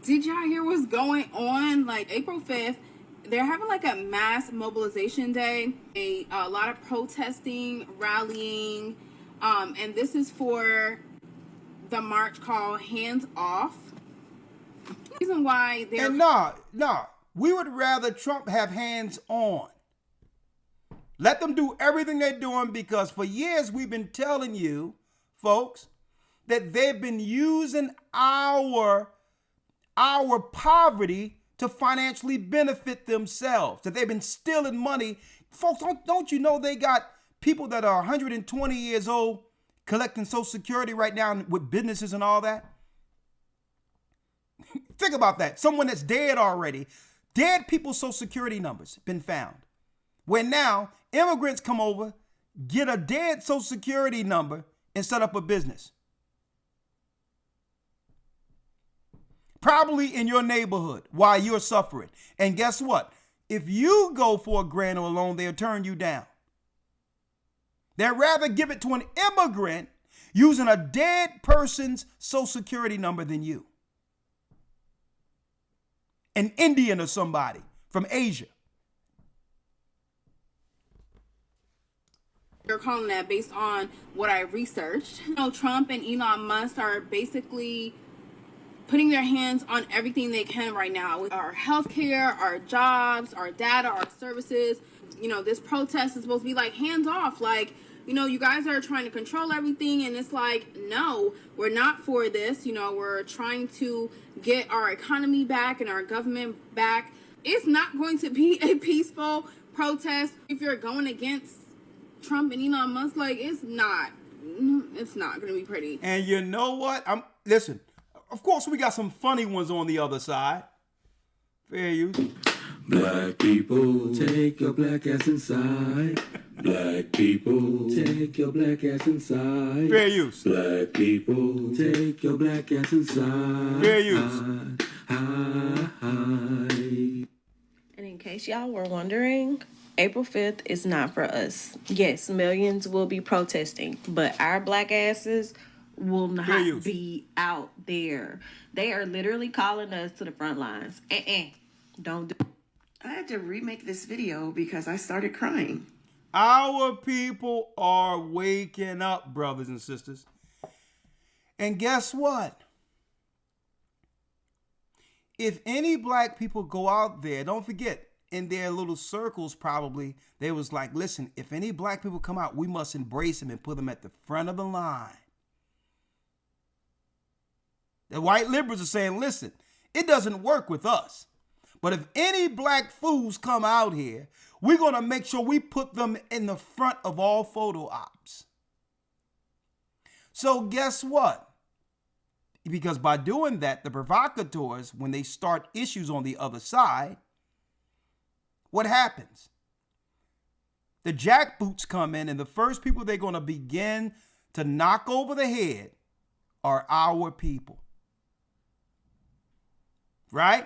Did y'all hear what's going on? Like, April 5th, they're having like a mass mobilization day. A lot of protesting, rallying. And this is for the march called Hands Off. The reason why they're... And no. We would rather Trump have hands on. Let them do everything they're doing, because for years we've been telling you, folks, that they've been using our poverty to financially benefit themselves, that they've been stealing money. Folks, don't you know they got people that are 120 years old collecting Social Security right now with businesses and all that? Think about that. Someone that's dead already. Dead people's Social Security numbers been found. Where now immigrants come over, get a dead Social Security number, and set up a business. Probably in your neighborhood while you're suffering. And guess what? If you go for a grant or a loan, they'll turn you down. They'd rather give it to an immigrant using a dead person's Social Security number than you. An Indian or somebody from Asia. You're calling that based on what I researched. You know, Trump and Elon Musk are basically putting their hands on everything they can right now with our healthcare, our jobs, our data, our services. You know, this protest is supposed to be like hands off. Like, you know, you guys are trying to control everything, and it's like, no, we're not for this. You know, we're trying to get our economy back and our government back. It's not going to be a peaceful protest if you're going against Trump and Elon Musk. Like, it's not going to be pretty. And you know what? Listen. Of course, we got some funny ones on the other side. Fair use. Black people, take your black ass inside. Black people, take your black ass inside. Fair use. Black people, take your black ass inside. Fair use. And in case y'all were wondering, April 5th is not for us. Yes, millions will be protesting, but our black asses will not be out there. They are literally calling us to the front lines. Don't do it. I had to remake this video because I started crying. Our people are waking up, brothers and sisters. And guess what? If any black people go out there, don't forget, in their little circles probably, they was like, listen, if any black people come out, we must embrace them and put them at the front of the line. The white liberals are saying, listen, it doesn't work with us. But if any black fools come out here, we're going to make sure we put them in the front of all photo ops. So guess what? Because by doing that, the provocateurs, when they start issues on the other side, what happens? The jackboots come in, and the first people they're going to begin to knock over the head are our people. Right?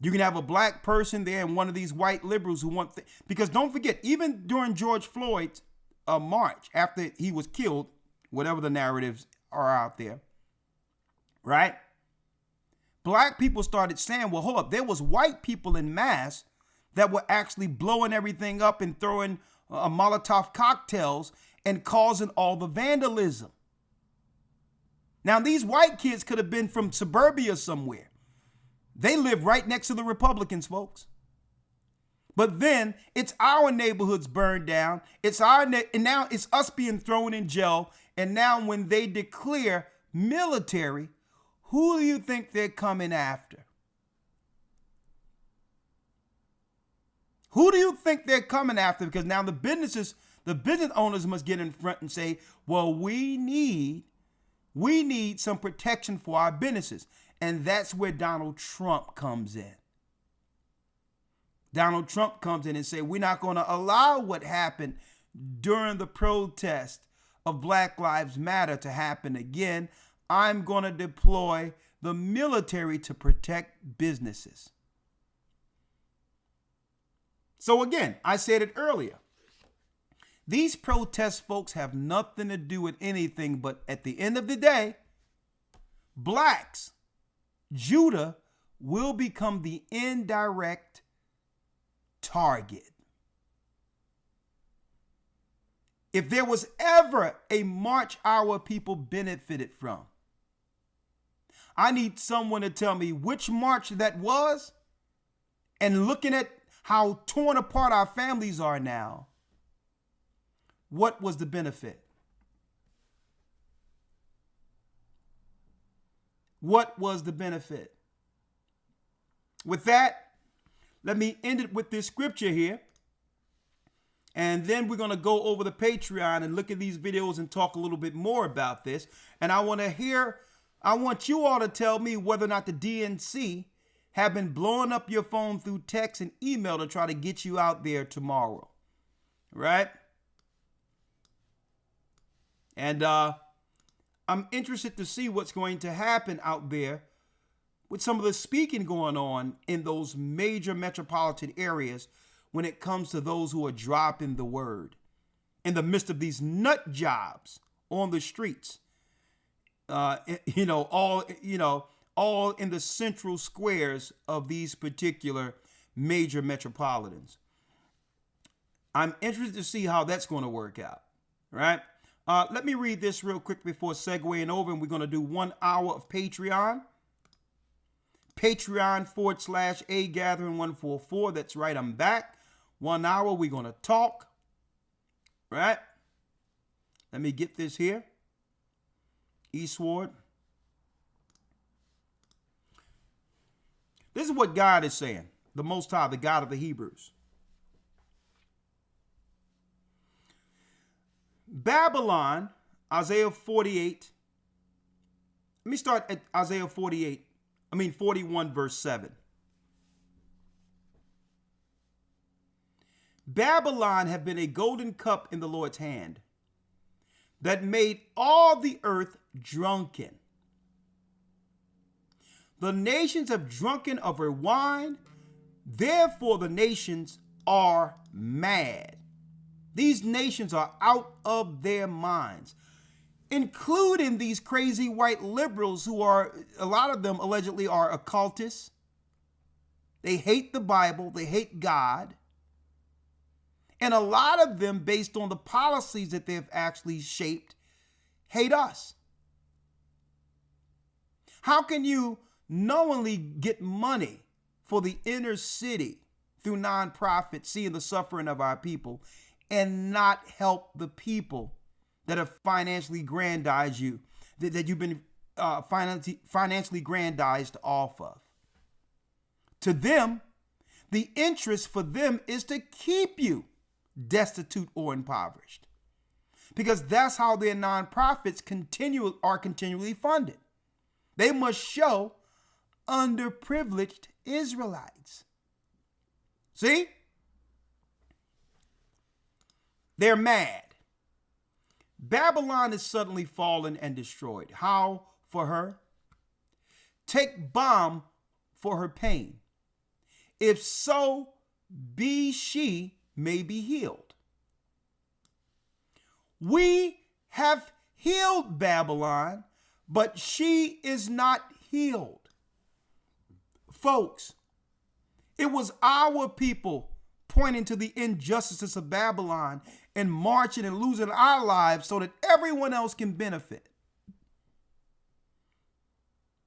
You can have a black person there and one of these white liberals who want, because don't forget, even during George Floyd's march, after he was killed, whatever the narratives are out there, right? Black people started saying, well, hold up, there was white people in mass that were actually blowing everything up and throwing Molotov cocktails and causing all the vandalism. Now, these white kids could have been from suburbia somewhere. They live right next to the Republicans, folks. But then it's our neighborhoods burned down. And now it's us being thrown in jail. And now when they declare military, who do you think they're coming after? Who do you think they're coming after? Because now the business owners must get in front and say, well, we need some protection for our businesses. And that's where Donald Trump comes in. Donald Trump comes in and say, we're not going to allow what happened during the protest of Black Lives Matter to happen again. I'm going to deploy the military to protect businesses. So again, I said it earlier. These protests, folks, have nothing to do with anything, but at the end of the day, blacks, Judah, will become the indirect target. If there was ever a march our people benefited from, I need someone to tell me which march that was, and looking at how torn apart our families are now, what was the benefit? What was the benefit? With that, let me end it with this scripture here. And then we're going to go over the Patreon and look at these videos and talk a little bit more about this. And I want you all to tell me whether or not the DNC have been blowing up your phone through text and email to try to get you out there tomorrow. Right? And I'm interested to see what's going to happen out there with some of the speaking going on in those major metropolitan areas when it comes to those who are dropping the word in the midst of these nut jobs on the streets, all in the central squares of these particular major metropolitans. I'm interested to see how that's going to work out, right? Let me read this real quick before segueing over, and we're going to do 1 hour of Patreon. Patreon.com/agathering144. That's right, I'm back. 1 hour, we're going to talk, right? Let me get this here. Eastward. This is what God is saying, the Most High, the God of the Hebrews. Babylon, Isaiah 48. Let me start at Isaiah 41, verse 7. Babylon have been a golden cup in the Lord's hand that made all the earth drunken. The nations have drunken of her wine, therefore the nations are mad. These nations are out of their minds, including these crazy white liberals who are, a lot of them allegedly are occultists. They hate the Bible, they hate God. And a lot of them, based on the policies that they've actually shaped, hate us. How can you knowingly get money for the inner city through nonprofits, seeing the suffering of our people, and not help the people that have financially grandized you, that you've been financially grandized off of? To them, the interest for them is to keep you destitute or impoverished, because that's how their nonprofits are continually funded. They must show underprivileged Israelites. See? They're mad. Babylon is suddenly fallen and destroyed. How for her? Take balm for her pain. If so be she may be healed. We have healed Babylon, but she is not healed. Folks, it was our people pointing to the injustices of Babylon and marching and losing our lives so that everyone else can benefit.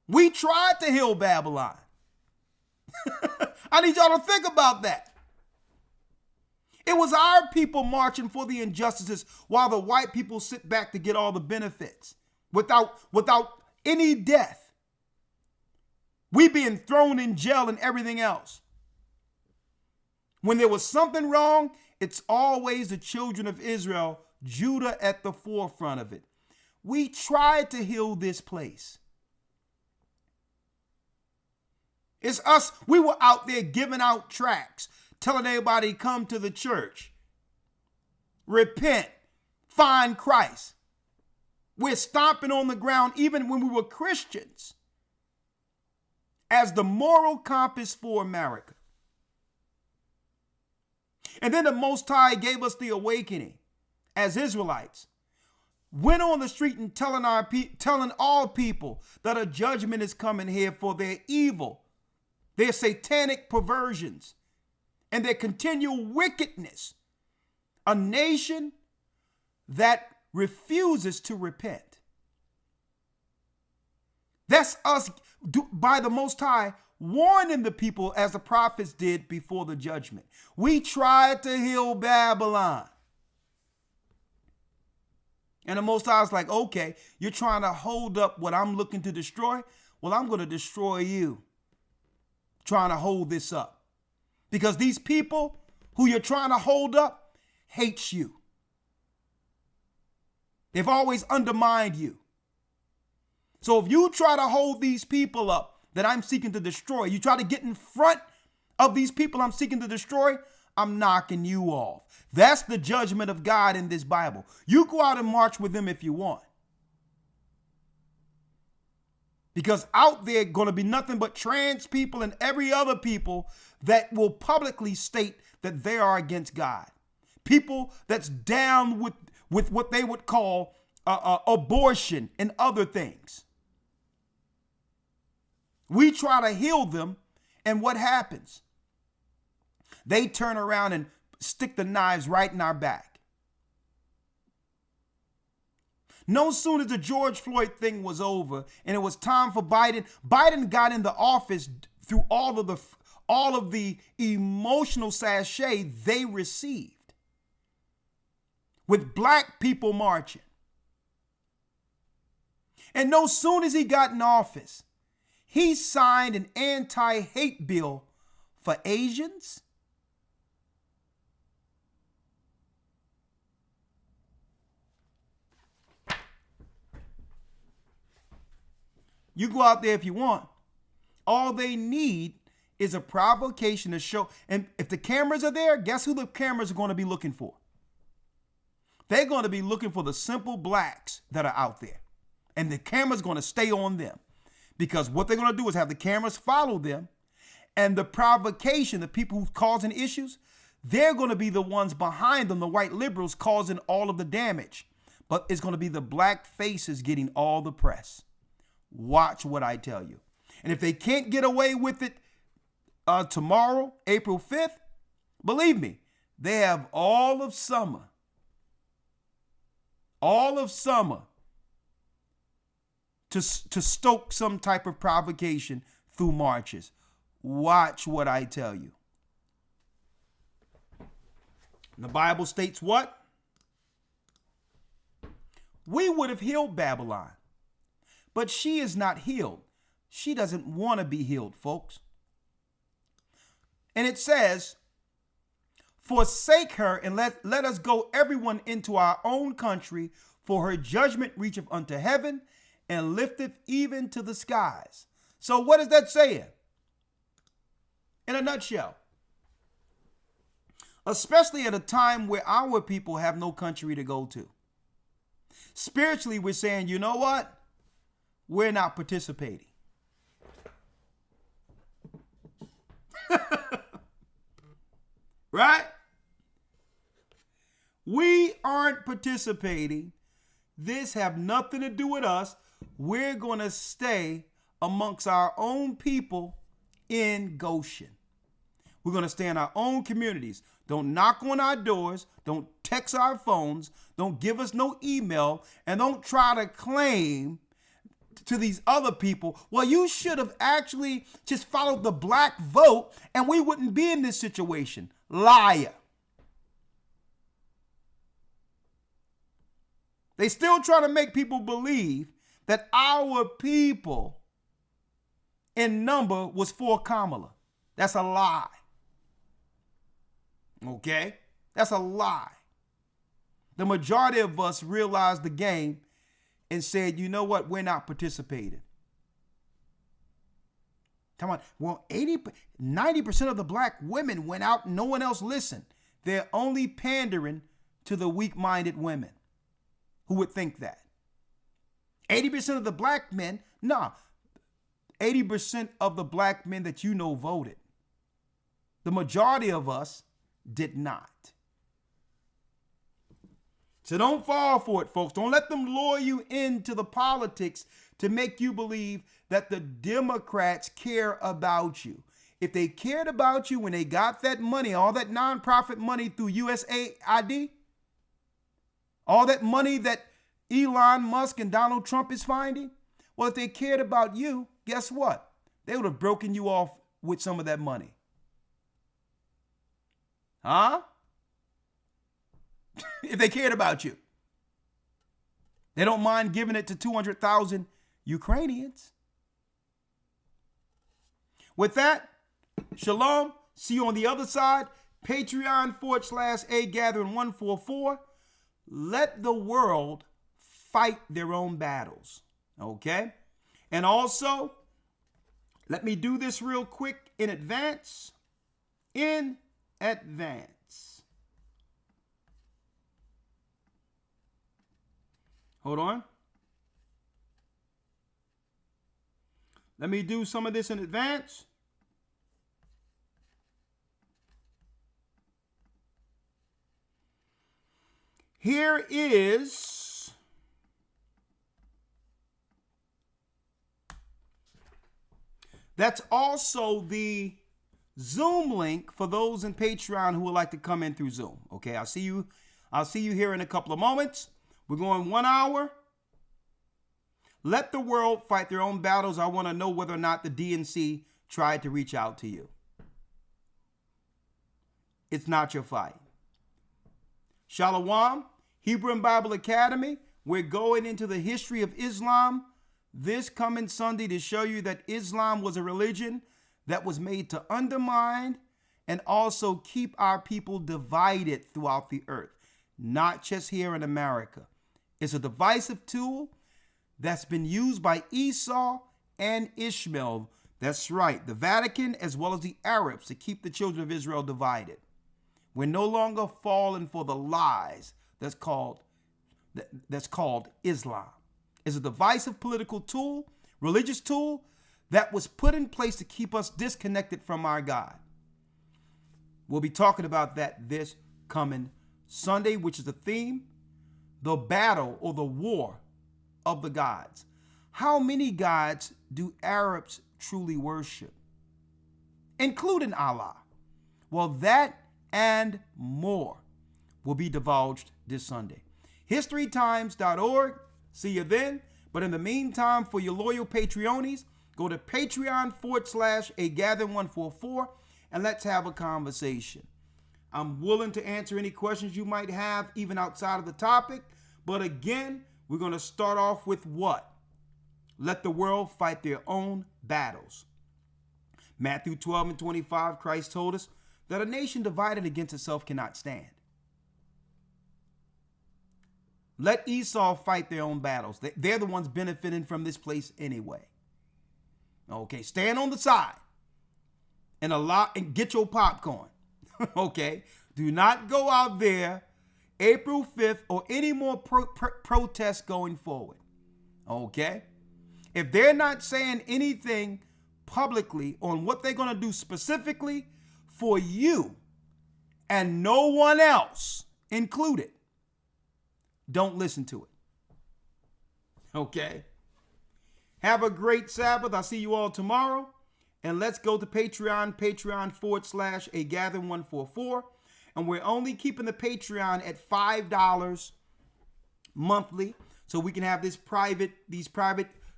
We tried to heal Babylon. I need y'all to think about that. It was our people marching for the injustices while the white people sit back to get all the benefits without any death. We being thrown in jail and everything else. When there was something wrong, it's always the children of Israel, Judah at the forefront of it. We tried to heal this place. It's us. We were out there giving out tracts, telling everybody come to the church, repent, find Christ. We're stomping on the ground even when we were Christians as the moral compass for America. And then the Most High gave us the awakening as Israelites. Went on the street and telling all people that a judgment is coming here for their evil, their satanic perversions, and their continual wickedness. A nation that refuses to repent. That's us by the Most High warning the people as the prophets did before the judgment. We tried to heal Babylon. And the Most High was like, okay, you're trying to hold up what I'm looking to destroy? well, I'm going to destroy you trying to hold this up. Because these people who you're trying to hold up hates you. They've always undermined you. So if you try to hold these people up that I'm seeking to destroy, you try to get in front of these people I'm seeking to destroy, I'm knocking you off. That's the judgment of God in this Bible. You go out and march with them if you want. Because out there going to be nothing but trans people and every other people that will publicly state that they are against God. People that's down with what they would call abortion and other things. We try to heal them, and what happens? They turn around and stick the knives right in our back. No sooner as the George Floyd thing was over and it was time for Biden got in the office through all of the emotional sachet they received with black people marching. And no soon as he got in office, he signed an anti-hate bill for Asians, you go out there if you want. All they need is a provocation to show. And if the cameras are there, guess who the cameras are going to be looking for? They're going to be looking for the simple blacks that are out there. And the camera's going to stay on them. Because what they're going to do is have the cameras follow them. And the provocation, the people who's causing issues, they're going to be the ones behind them, the white liberals causing all of the damage. But it's going to be the black faces getting all the press. Watch what I tell you. And if they can't get away with it tomorrow, April 5th, believe me, they have all of summer to stoke some type of provocation through marches. Watch what I tell you. And the Bible states what? We would have healed Babylon. But she is not healed. She doesn't want to be healed, folks. And it says, forsake her and let us go everyone into our own country, for her judgment reacheth unto heaven and lifteth even to the skies. So what is that saying? In a nutshell, especially at a time where our people have no country to go to. Spiritually, we're saying, you know what? We're not participating. Right? We aren't participating. This have nothing to do with us. We're going to stay amongst our own people in Goshen. We're going to stay in our own communities. Don't knock on our doors. Don't text our phones. Don't give us no email. And don't try to claim to these other people, well, you should have actually just followed the black vote and we wouldn't be in this situation. Liar. They still try to make people believe that our people in number was for Kamala. That's a lie. Okay? That's a lie. The majority of us realized the game and said, you know what, we're not participating. Come on. Well, 90% of the black women went out and no one else listened. They're only pandering to the weak-minded women who would think that. 80% of the black men, 80% of the black men that you know voted. The majority of us did not. So don't fall for it, folks. Don't let them lure you into the politics to make you believe that the Democrats care about you. If they cared about you when they got that money, all that nonprofit money through USAID, all that money that Elon Musk and Donald Trump is finding, well, if they cared about you, guess what? They would have broken you off with some of that money. Huh? If they cared about you. They don't mind giving it to 200,000 Ukrainians. With that, shalom. See you on the other side. Patreon.com/AGathering144. Let the world fight their own battles. Okay? And also, let me do this real quick in advance. In advance. Hold on. Let me do some of this in advance. Here is that's also the Zoom link for those in Patreon who would like to come in through Zoom. Okay, I'll see you here in a couple of moments. We're going 1 hour. Let the world fight their own battles. I want to know whether or not the DNC tried to reach out to you. It's not your fight. Shalom, Hebrew and Bible Academy. We're going into the history of Islam this coming Sunday to show you that Islam was a religion that was made to undermine and also keep our people divided throughout the earth, not just here in America. It's a divisive tool that's been used by Esau and Ishmael. That's right, the Vatican as well as the Arabs to keep the children of Israel divided. We're no longer falling for the lies that's called Islam. It's a divisive political tool, religious tool that was put in place to keep us disconnected from our God. We'll be talking about that this coming Sunday, which is the theme, the battle or the war of the gods. How many gods do Arabs truly worship, including Allah? Well, that and more will be divulged this Sunday. HistoryTimes.org. See you then. But in the meantime, for your loyal Patreonies, go to Patreon.com/AGathering144 and let's have a conversation. I'm willing to answer any questions you might have, even outside of the topic. But again, we're going to start off with what? Let the world fight their own battles. Matthew 12:25, Christ told us that a nation divided against itself cannot stand. Let Esau fight their own battles. They're the ones benefiting from this place anyway. Okay, stand on the side and get your popcorn. Okay, do not go out there April 5th or any more protests going forward. Okay, if they're not saying anything publicly on what they're going to do specifically for you and no one else included, don't listen to it. Okay. Have a great Sabbath. I'll see you all tomorrow. And let's go to Patreon, Patreon.com/AGathering144. And we're only keeping the Patreon at $5 monthly, so we can have these private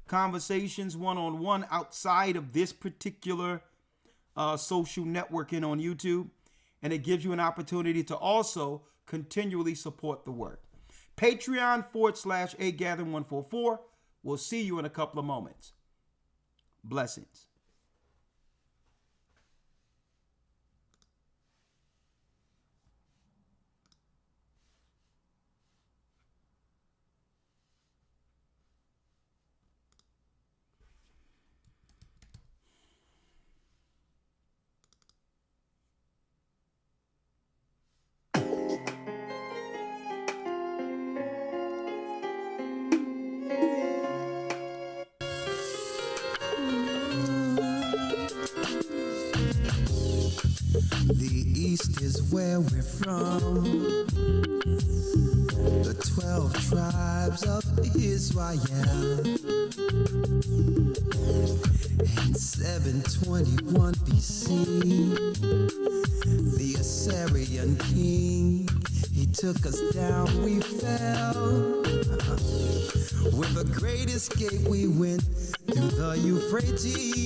conversations one-on-one outside of this particular social networking on YouTube. And it gives you an opportunity to also continually support the work. Patreon.com/AGathering144. We'll see you in a couple of moments. Blessings. The East is where we're from. The 12 tribes of Israel. In 721 BC, the Assyrian king, he took us down, we fell. With a great escape, we went through the Euphrates.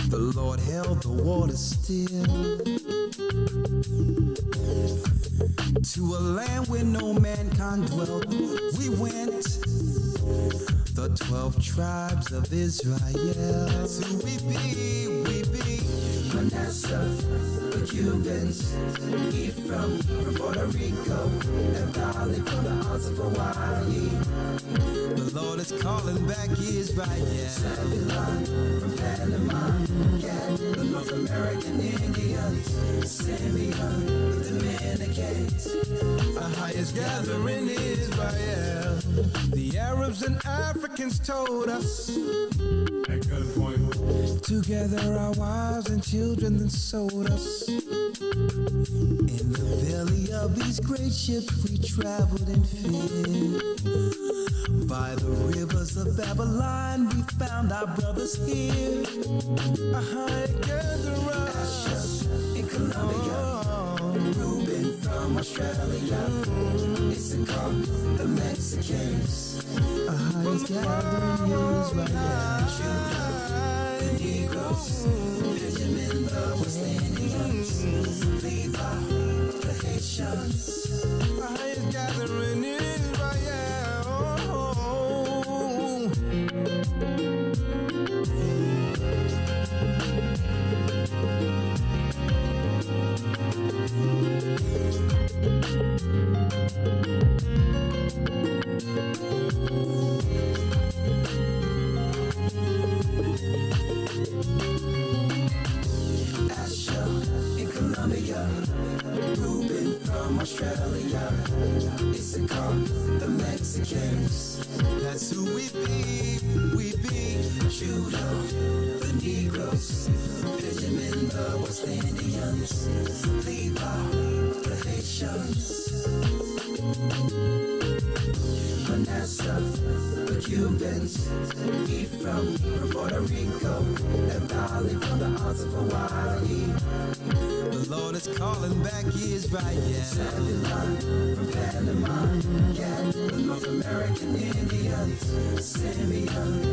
The Lord held the water still. to a land where no mankind dwelt. We went, the 12 tribes of Israel. That's who we be. Manasseh, the Cubans, Ephraim from Puerto Rico, and Valley from the Isles of Hawaii. The Lord is calling back Israel. Zebulon from Panama, Gad, the North American Indians, Simeon, the Dominicans. The highest gathering Israel. The Arabs and Africans told us. Together our wives and children then sold us. In the belly of these great ships we traveled in fear. By the rivers of Babylon we found our brothers here. Asher in Colombia, Reuben from Australia, Issachar, the Mexicans. A highest gathering Israel. Negroes, Benjamin, the West Indians, Levi, the Haitians. The highest gathering in Israel. Reuben from Australia, Issachar, the Mexicans. That's who we be. Judah, the Negroes, Benjamin, the West Indians, Levi, the Haitians. Manasseh, the Cubans, Ephraim from Puerto Rico, and Valley from the Isles of Hawaii. The Lord is calling back Israel. Zebulon from Panama, Gad, the North American Indians, Simeon,